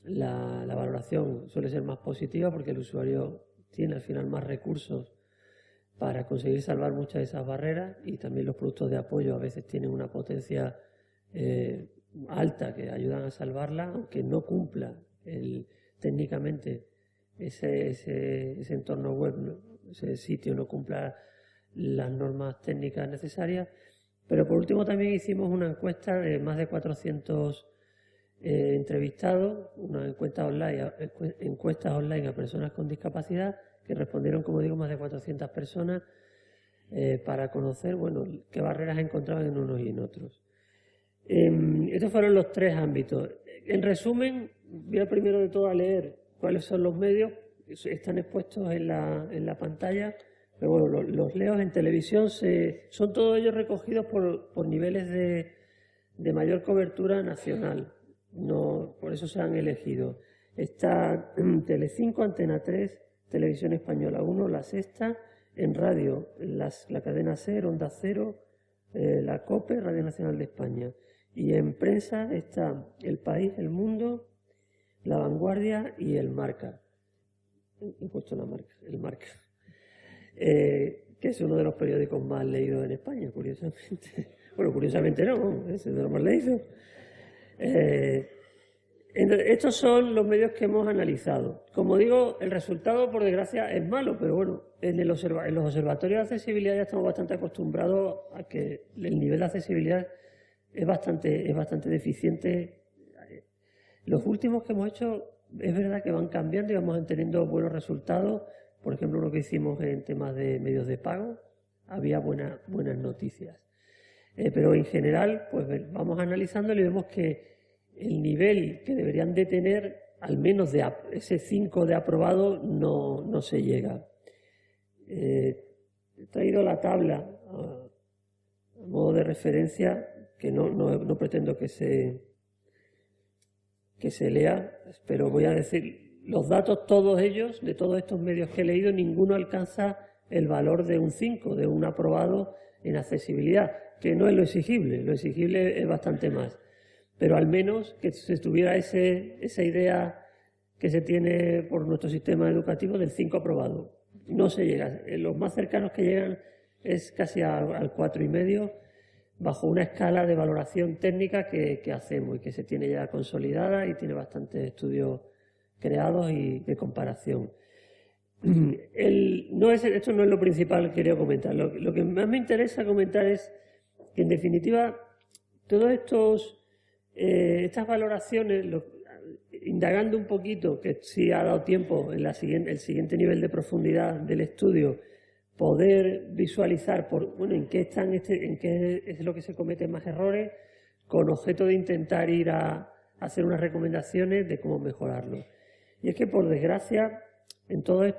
la valoración suele ser más positiva porque el usuario tiene al final más recursos para conseguir salvar muchas de esas barreras, y también los productos de apoyo a veces tienen una potencia alta que ayudan a salvarla, aunque no cumpla técnicamente ese entorno web, ¿no? Ese sitio no cumpla las normas técnicas necesarias. Pero por último también hicimos una encuesta de más de 400 entrevistados, una encuestas online a personas con discapacidad, que respondieron, como digo, más de 400 personas, para conocer, bueno, qué barreras encontraban en unos y en otros. Estos fueron los 3 ámbitos. En resumen, voy a primero de todo a leer cuáles son los medios. Están expuestos en la pantalla, pero bueno, los leo. En televisión son todos ellos recogidos por niveles de mayor cobertura nacional. No, por eso se han elegido. Está Telecinco, Antena 3, Televisión Española 1, La Sexta, en radio, la cadena SER, Onda Cero, la COPE, Radio Nacional de España. Y en prensa está El País, El Mundo, La Vanguardia y El Marca. He puesto El Marca. Que es uno de los periódicos más leídos en España, curiosamente. Bueno, curiosamente no, es de los más leídos. Estos son los medios que hemos analizado. Como digo, el resultado, por desgracia, es malo, pero bueno, en los observatorios de accesibilidad ya estamos bastante acostumbrados a que el nivel de accesibilidad es bastante deficiente. Los últimos que hemos hecho, es verdad que van cambiando y vamos teniendo buenos resultados. Por ejemplo, lo que hicimos en temas de medios de pago, había buenas noticias. Pero en general, pues vamos analizando y vemos que el nivel que deberían de tener, al menos de ese 5 de aprobado, no se llega. He traído la tabla a modo de referencia, que no pretendo que se lea, pero voy a decir los datos, todos ellos, de todos estos medios que he leído, ninguno alcanza el valor de un 5, de un aprobado en accesibilidad, que no es lo exigible es bastante más. Pero al menos que se tuviera esa idea que se tiene por nuestro sistema educativo del 5 aprobado. No se llega. Los más cercanos que llegan es casi al 4,5, bajo una escala de valoración técnica que hacemos y que se tiene ya consolidada y tiene bastantes estudios creados y de comparación. Esto no es lo principal que quería comentar. Lo que más me interesa comentar es que, en definitiva, todos estas valoraciones, indagando un poquito, que sí ha dado tiempo en el siguiente nivel de profundidad del estudio, poder visualizar en qué es lo que se cometen más errores, con objeto de intentar ir a hacer unas recomendaciones de cómo mejorarlo. Y es que, por desgracia, en todas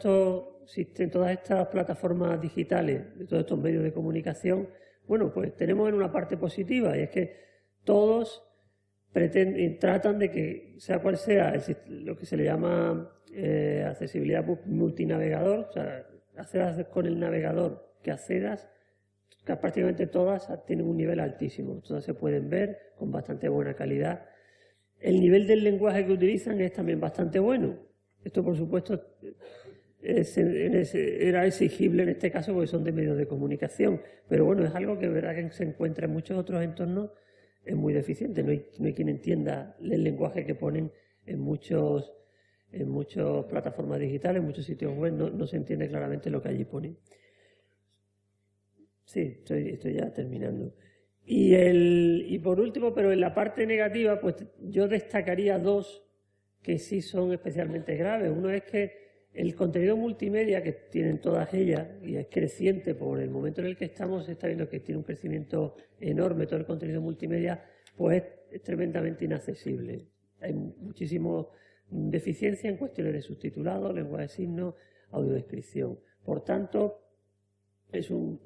estas plataformas digitales, de todos estos medios de comunicación, bueno, pues tenemos en una parte positiva, y es que todos tratan de que, sea cual sea, lo que se le llama accesibilidad multinavegador, o sea, accedas con el navegador que accedas, que prácticamente todas tienen un nivel altísimo, todas se pueden ver con bastante buena calidad. El nivel del lenguaje que utilizan es también bastante bueno. Esto, por supuesto, era exigible en este caso porque son de medios de comunicación, pero bueno, es algo que es verdad que se encuentra en muchos otros entornos, es muy deficiente. No hay quien entienda el lenguaje que ponen en muchas plataformas digitales, en muchos sitios web, no se entiende claramente lo que allí ponen. Sí, estoy ya terminando. Y por último, pero en la parte negativa, pues yo destacaría 2 que sí son especialmente graves. Uno es que el contenido multimedia que tienen todas ellas, y es creciente por el momento en el que estamos, se está viendo que tiene un crecimiento enorme todo el contenido multimedia, pues es tremendamente inaccesible. Hay muchísima deficiencia en cuestiones de subtitulado, lenguaje de signos, audiodescripción. Por tanto, es un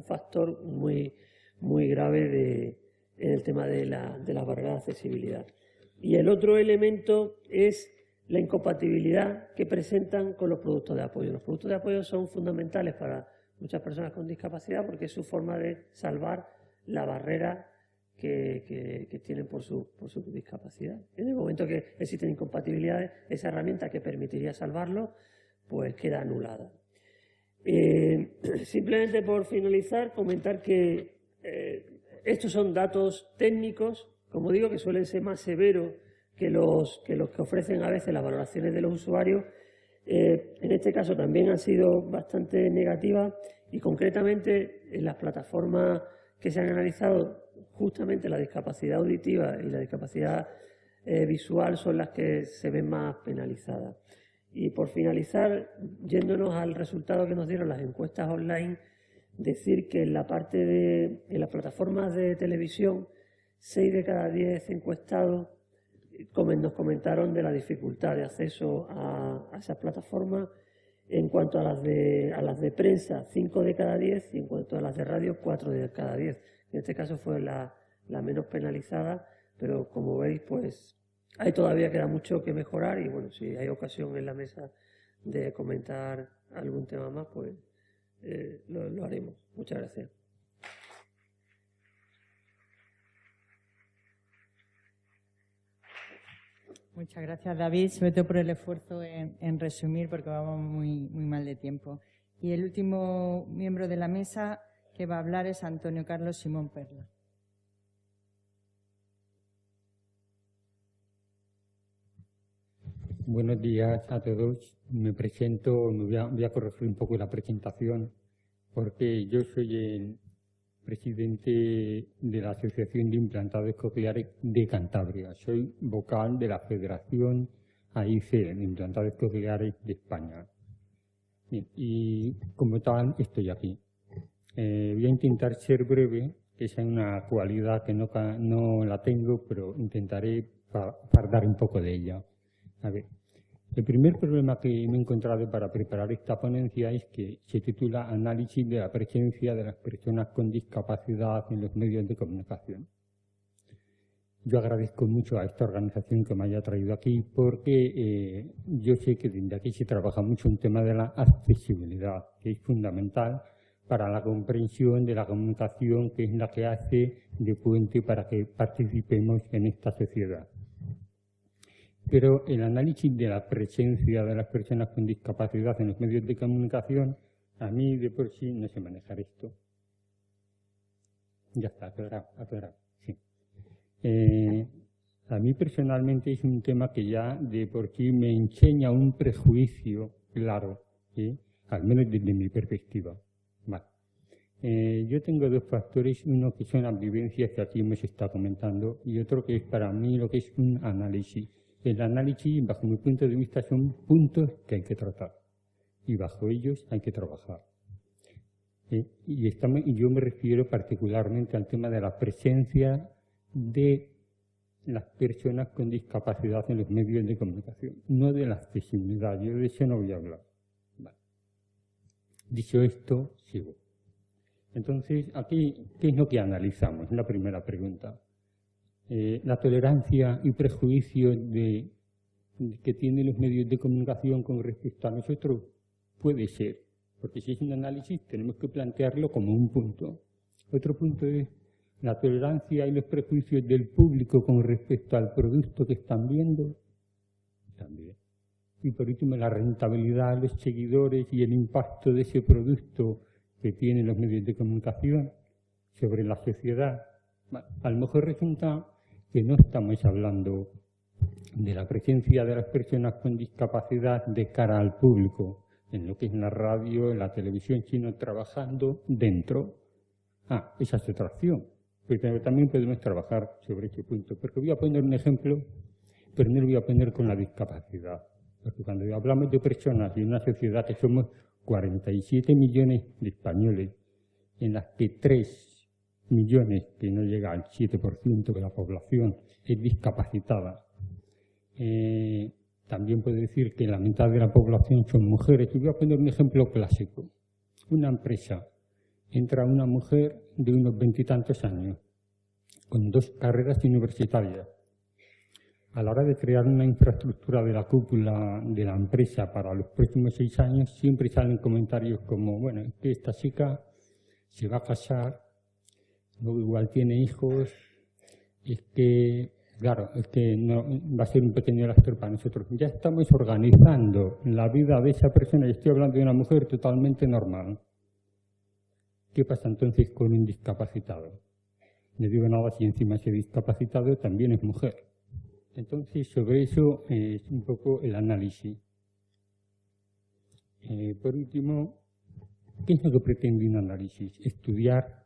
factor muy, muy grave en el tema de la barrera de accesibilidad. Y el otro elemento es la incompatibilidad que presentan con los productos de apoyo. Los productos de apoyo son fundamentales para muchas personas con discapacidad porque es su forma de salvar la barrera que tienen por su discapacidad. En el momento que existen incompatibilidades, esa herramienta que permitiría salvarlo, pues queda anulada. Simplemente por finalizar, comentar que estos son datos técnicos, como digo, que suelen ser más severos que los que ofrecen a veces las valoraciones de los usuarios. En este caso también han sido bastante negativas y concretamente en las plataformas que se han analizado, justamente la discapacidad auditiva y la discapacidad visual son las que se ven más penalizadas. Y por finalizar, yéndonos al resultado que nos dieron las encuestas online, decir que en la parte en las plataformas de televisión, 6 de cada 10 encuestados nos comentaron de la dificultad de acceso a esas plataformas. En cuanto a las de prensa, 5 de cada 10, y en cuanto a las de radio, 4 de cada 10. En este caso fue la menos penalizada, pero como veis, pues hay todavía queda mucho que mejorar y bueno, si hay ocasión en la mesa de comentar algún tema más, pues lo haremos. Muchas gracias. Muchas gracias, David, sobre todo por el esfuerzo en resumir, porque vamos muy mal de tiempo. Y el último miembro de la mesa que va a hablar es Antonio Carlos Simón Perla. Buenos días a todos. Me presento, voy a corregir un poco la presentación, porque yo soy el presidente de la Asociación de Implantados Cocleares de Cantabria. Soy vocal de la Federación AIC, de Implantados Cocleares de España. Bien, y como tal, estoy aquí. Voy a intentar ser breve, que esa es una cualidad que no la tengo, pero intentaré dar un poco de ella. A ver, el primer problema que me he encontrado para preparar esta ponencia es que se titula Análisis de la presencia de las personas con discapacidad en los medios de comunicación. Yo agradezco mucho a esta organización que me haya traído aquí porque yo sé que desde aquí se trabaja mucho un tema de la accesibilidad, que es fundamental para la comprensión de la comunicación, que es la que hace de puente para que participemos en esta sociedad. Pero el análisis de la presencia de las personas con discapacidad en los medios de comunicación, a mí de por sí no sé manejar esto. Ya está, aclarado, sí. A mí personalmente es un tema que ya de por sí me enseña un prejuicio claro, ¿sí? Al menos desde mi perspectiva. Vale. Yo tengo dos factores, uno que son las vivencias que aquí hemos estado comentando y otro que es para mí lo que es un análisis. El análisis, bajo mi punto de vista, son puntos que hay que tratar y bajo ellos hay que trabajar. Y yo me refiero particularmente al tema de la presencia de las personas con discapacidad en los medios de comunicación, no de la accesibilidad. Yo de eso no voy a hablar. Vale. Dicho esto, sigo. Entonces, aquí, ¿qué es lo que analizamos? Es la primera pregunta. La tolerancia y prejuicio que tienen los medios de comunicación con respecto a nosotros puede ser, porque si es un análisis tenemos que plantearlo como un punto. Otro punto es la tolerancia y los prejuicios del público con respecto al producto que están viendo, también. Y por último, la rentabilidad, los seguidores y el impacto de ese producto que tienen los medios de comunicación sobre la sociedad. A lo mejor resulta que no estamos hablando de la presencia de las personas con discapacidad de cara al público, en lo que es la radio, en la televisión, sino trabajando dentro. Esa es otra opción. Pero también podemos trabajar sobre este punto. Porque voy a poner un ejemplo, pero no lo voy a poner con la discapacidad. Porque cuando hablamos de personas y una sociedad que somos 47 millones de españoles, en las que 3 millones, que no llega al 7% de la población, es discapacitada. También puedo decir que la mitad de la población son mujeres. Y voy a poner un ejemplo clásico. Una empresa, entra una mujer de unos 20 y tantos años, con 2 carreras universitarias. A la hora de crear una infraestructura de la cúpula de la empresa para los próximos 6 años, siempre salen comentarios como, bueno, es que esta chica se va a casar, luego igual tiene hijos, es que, claro, es que no, va a ser un pequeño lastre para nosotros. Ya estamos organizando la vida de esa persona, y estoy hablando de una mujer totalmente normal. ¿Qué pasa entonces con un discapacitado? No digo nada si encima ese discapacitado también es mujer. Entonces, sobre eso es un poco el análisis. Por último, ¿qué es lo que pretende un análisis? Estudiar,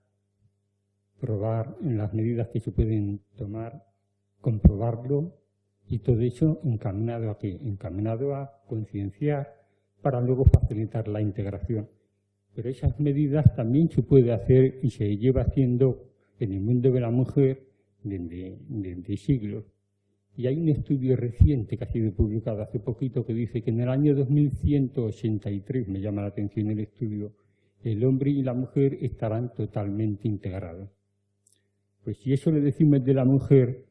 probar en las medidas que se pueden tomar, comprobarlo, y todo eso encaminado a qué? Encaminado a concienciar para luego facilitar la integración. Pero esas medidas también se puede hacer y se lleva haciendo en el mundo de la mujer desde siglos. Y hay un estudio reciente que ha sido publicado hace poquito que dice que en el año 2183, me llama la atención el estudio, el hombre y la mujer estarán totalmente integrados. Pues si eso le decimos de la mujer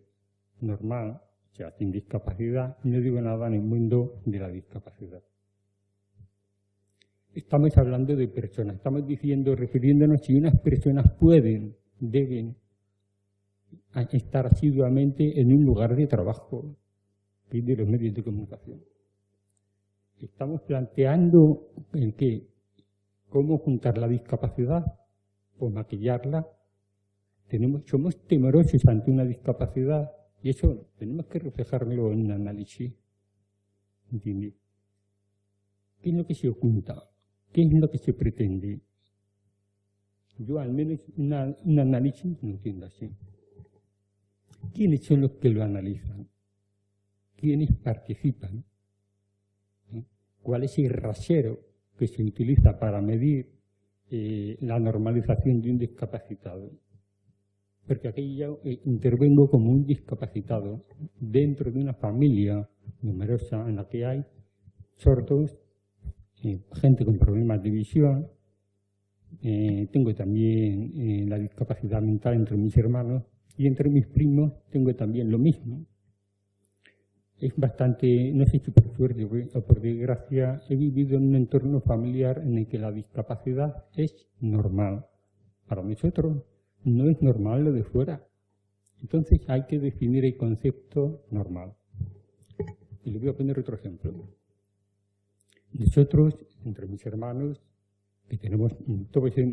normal, o sea, sin discapacidad, no digo nada en el mundo de la discapacidad. Estamos hablando de personas, estamos diciendo, refiriéndonos si unas personas pueden, deben estar asiduamente en un lugar de trabajo, que es de los medios de comunicación. Estamos planteando el qué, cómo juntar la discapacidad o maquillarla. Somos temerosos ante una discapacidad y eso tenemos que reflejarlo en un análisis. ¿Entiendes? ¿Qué es lo que se oculta? ¿Qué es lo que se pretende? Yo al menos un análisis no entiendo así. ¿Quiénes son los que lo analizan? ¿Quiénes participan? ¿Cuál es el rasero que se utiliza para medir la normalización de un discapacitado? Porque aquí yo intervengo como un discapacitado dentro de una familia numerosa en la que hay sordos, gente con problemas de visión. Tengo también la discapacidad mental entre mis hermanos y entre mis primos tengo también lo mismo. Es bastante, no sé si por suerte o por desgracia, he vivido en un entorno familiar en el que la discapacidad es normal. Para nosotros no es normal lo de fuera. Entonces hay que definir el concepto normal. Y le voy a poner otro ejemplo. Nosotros, entre mis hermanos, que tenemos,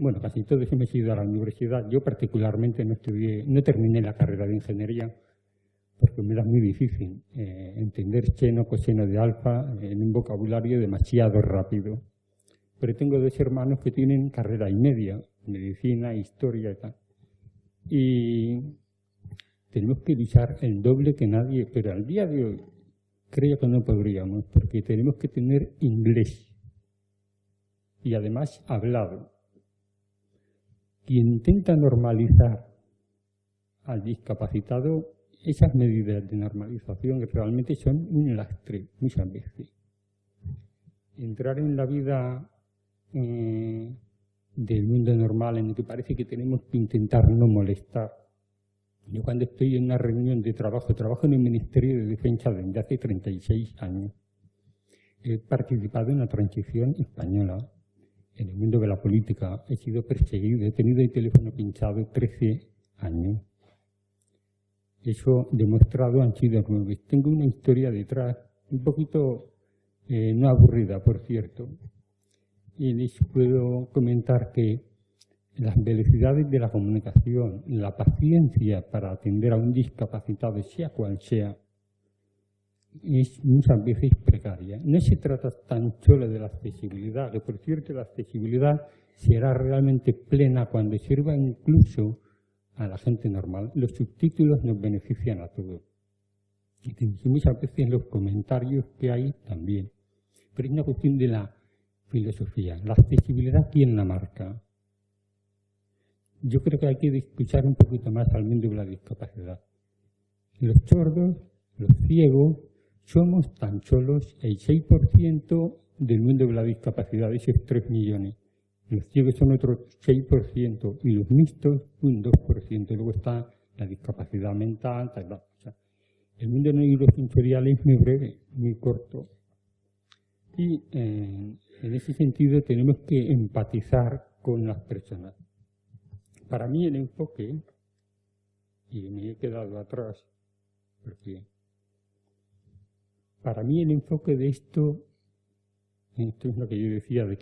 bueno, casi todos hemos ido a la universidad. Yo particularmente no terminé la carrera de ingeniería porque me era muy difícil entender seno, coseno de alfa en un vocabulario demasiado rápido. Pero tengo dos hermanos que tienen carrera y media, medicina, historia y tal. Y tenemos que luchar el doble que nadie, pero al día de hoy creo que no podríamos, porque tenemos que tener inglés. Y además hablado. Quien intenta normalizar al discapacitado, esas medidas de normalización realmente son un lastre muchas veces. Entrar en la vida del mundo normal en el que parece que tenemos que intentar no molestar. Yo cuando estoy en una reunión de trabajo en el Ministerio de Defensa desde hace 36 años. He participado en la transición española. En el mundo de la política he sido perseguido, he tenido el teléfono pinchado 13 años. Eso demostrado han sido 9. Tengo una historia detrás, un poquito no aburrida, por cierto. Y les puedo comentar que las velocidades de la comunicación, la paciencia para atender a un discapacitado, sea cual sea, es muchas veces precaria. No se trata tan solo de la accesibilidad, que por cierto la accesibilidad será realmente plena cuando sirva incluso a la gente normal. Los subtítulos nos benefician a todos. Y muchas veces los comentarios que hay también. Pero es una cuestión de la filosofía. La accesibilidad, ¿quién la marca? Yo creo que hay que escuchar un poquito más al mundo de la discapacidad. Los sordos, los ciegos, somos tan solos el 6% del mundo de la discapacidad, esos 3 millones. Los ciegos son otro 6% y los mixtos un 2%. Luego está la discapacidad mental, tal. O sea, el mundo neurosensorial es muy breve, muy corto. Y en ese sentido tenemos que empatizar con las personas. Para mí el enfoque, y me he quedado atrás, porque para mí el enfoque de esto es lo que yo decía, de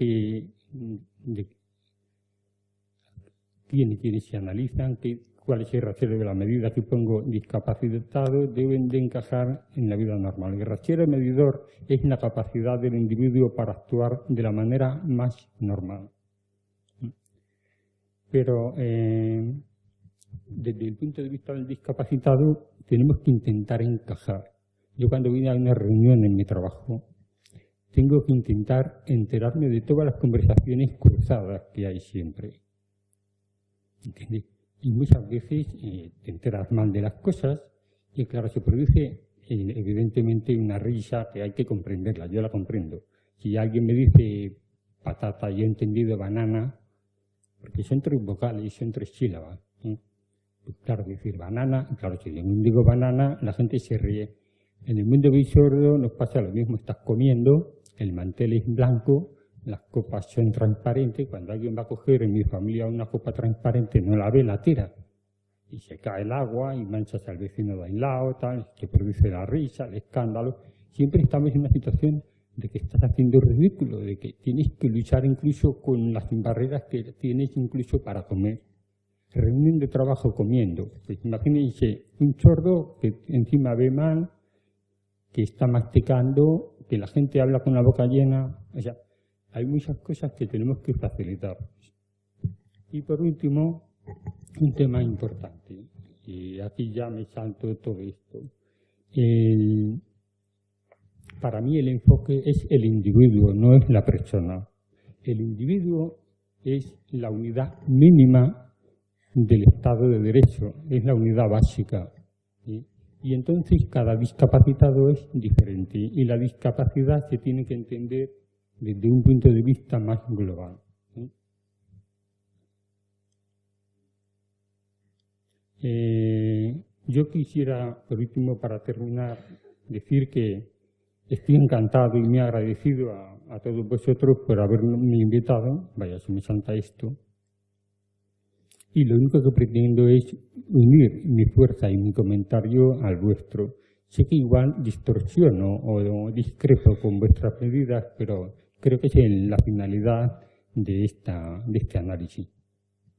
quiénes se analizan, cuál es el rasero de la medida que pongo discapacitados, deben de encajar en la vida normal. El rasero medidor es la capacidad del individuo para actuar de la manera más normal. Pero desde el punto de vista del discapacitado tenemos que intentar encajar. Yo cuando vine a una reunión en mi trabajo tengo que intentar enterarme de todas las conversaciones cruzadas que hay siempre. ¿Entiendes? Y muchas veces te enteras mal de las cosas y claro, se produce evidentemente una risa que hay que comprenderla, yo la comprendo. Si alguien me dice patata, yo he entendido banana, porque son 3 vocales y son 3 sílabas. Pues claro, decir banana, claro, si yo digo banana, la gente se ríe. En el mundo sordo nos pasa lo mismo, estás comiendo, el mantel es blanco, las copas son transparentes, cuando alguien va a coger en mi familia una copa transparente no la ve, la tira. Y se cae el agua y manchas al vecino de al lado, tal, que produce la risa, el escándalo. Siempre estamos en una situación de que estás haciendo ridículo, de que tienes que luchar incluso con las barreras que tienes incluso para comer. Reunión de trabajo comiendo. Pues imagínense un sordo que encima ve mal, que está masticando, que la gente habla con la boca llena. O sea, hay muchas cosas que tenemos que facilitar. Y por último, un tema importante, y aquí ya me salto todo esto. Para mí el enfoque es el individuo, no es la persona. El individuo es la unidad mínima del Estado de Derecho, es la unidad básica. ¿Sí? Y entonces cada discapacitado es diferente y la discapacidad se tiene que entender desde un punto de vista más global. ¿Sí? Yo quisiera, por último, para terminar, decir que estoy encantado y muy agradecido a todos vosotros por haberme invitado. Vaya, se me salta esto. Y lo único que pretendo es unir mi fuerza y mi comentario al vuestro. Sé que igual distorsiono o discrepo con vuestras medidas, pero creo que es la finalidad de este análisis.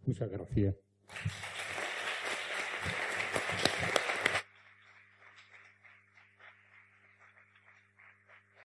Muchas gracias.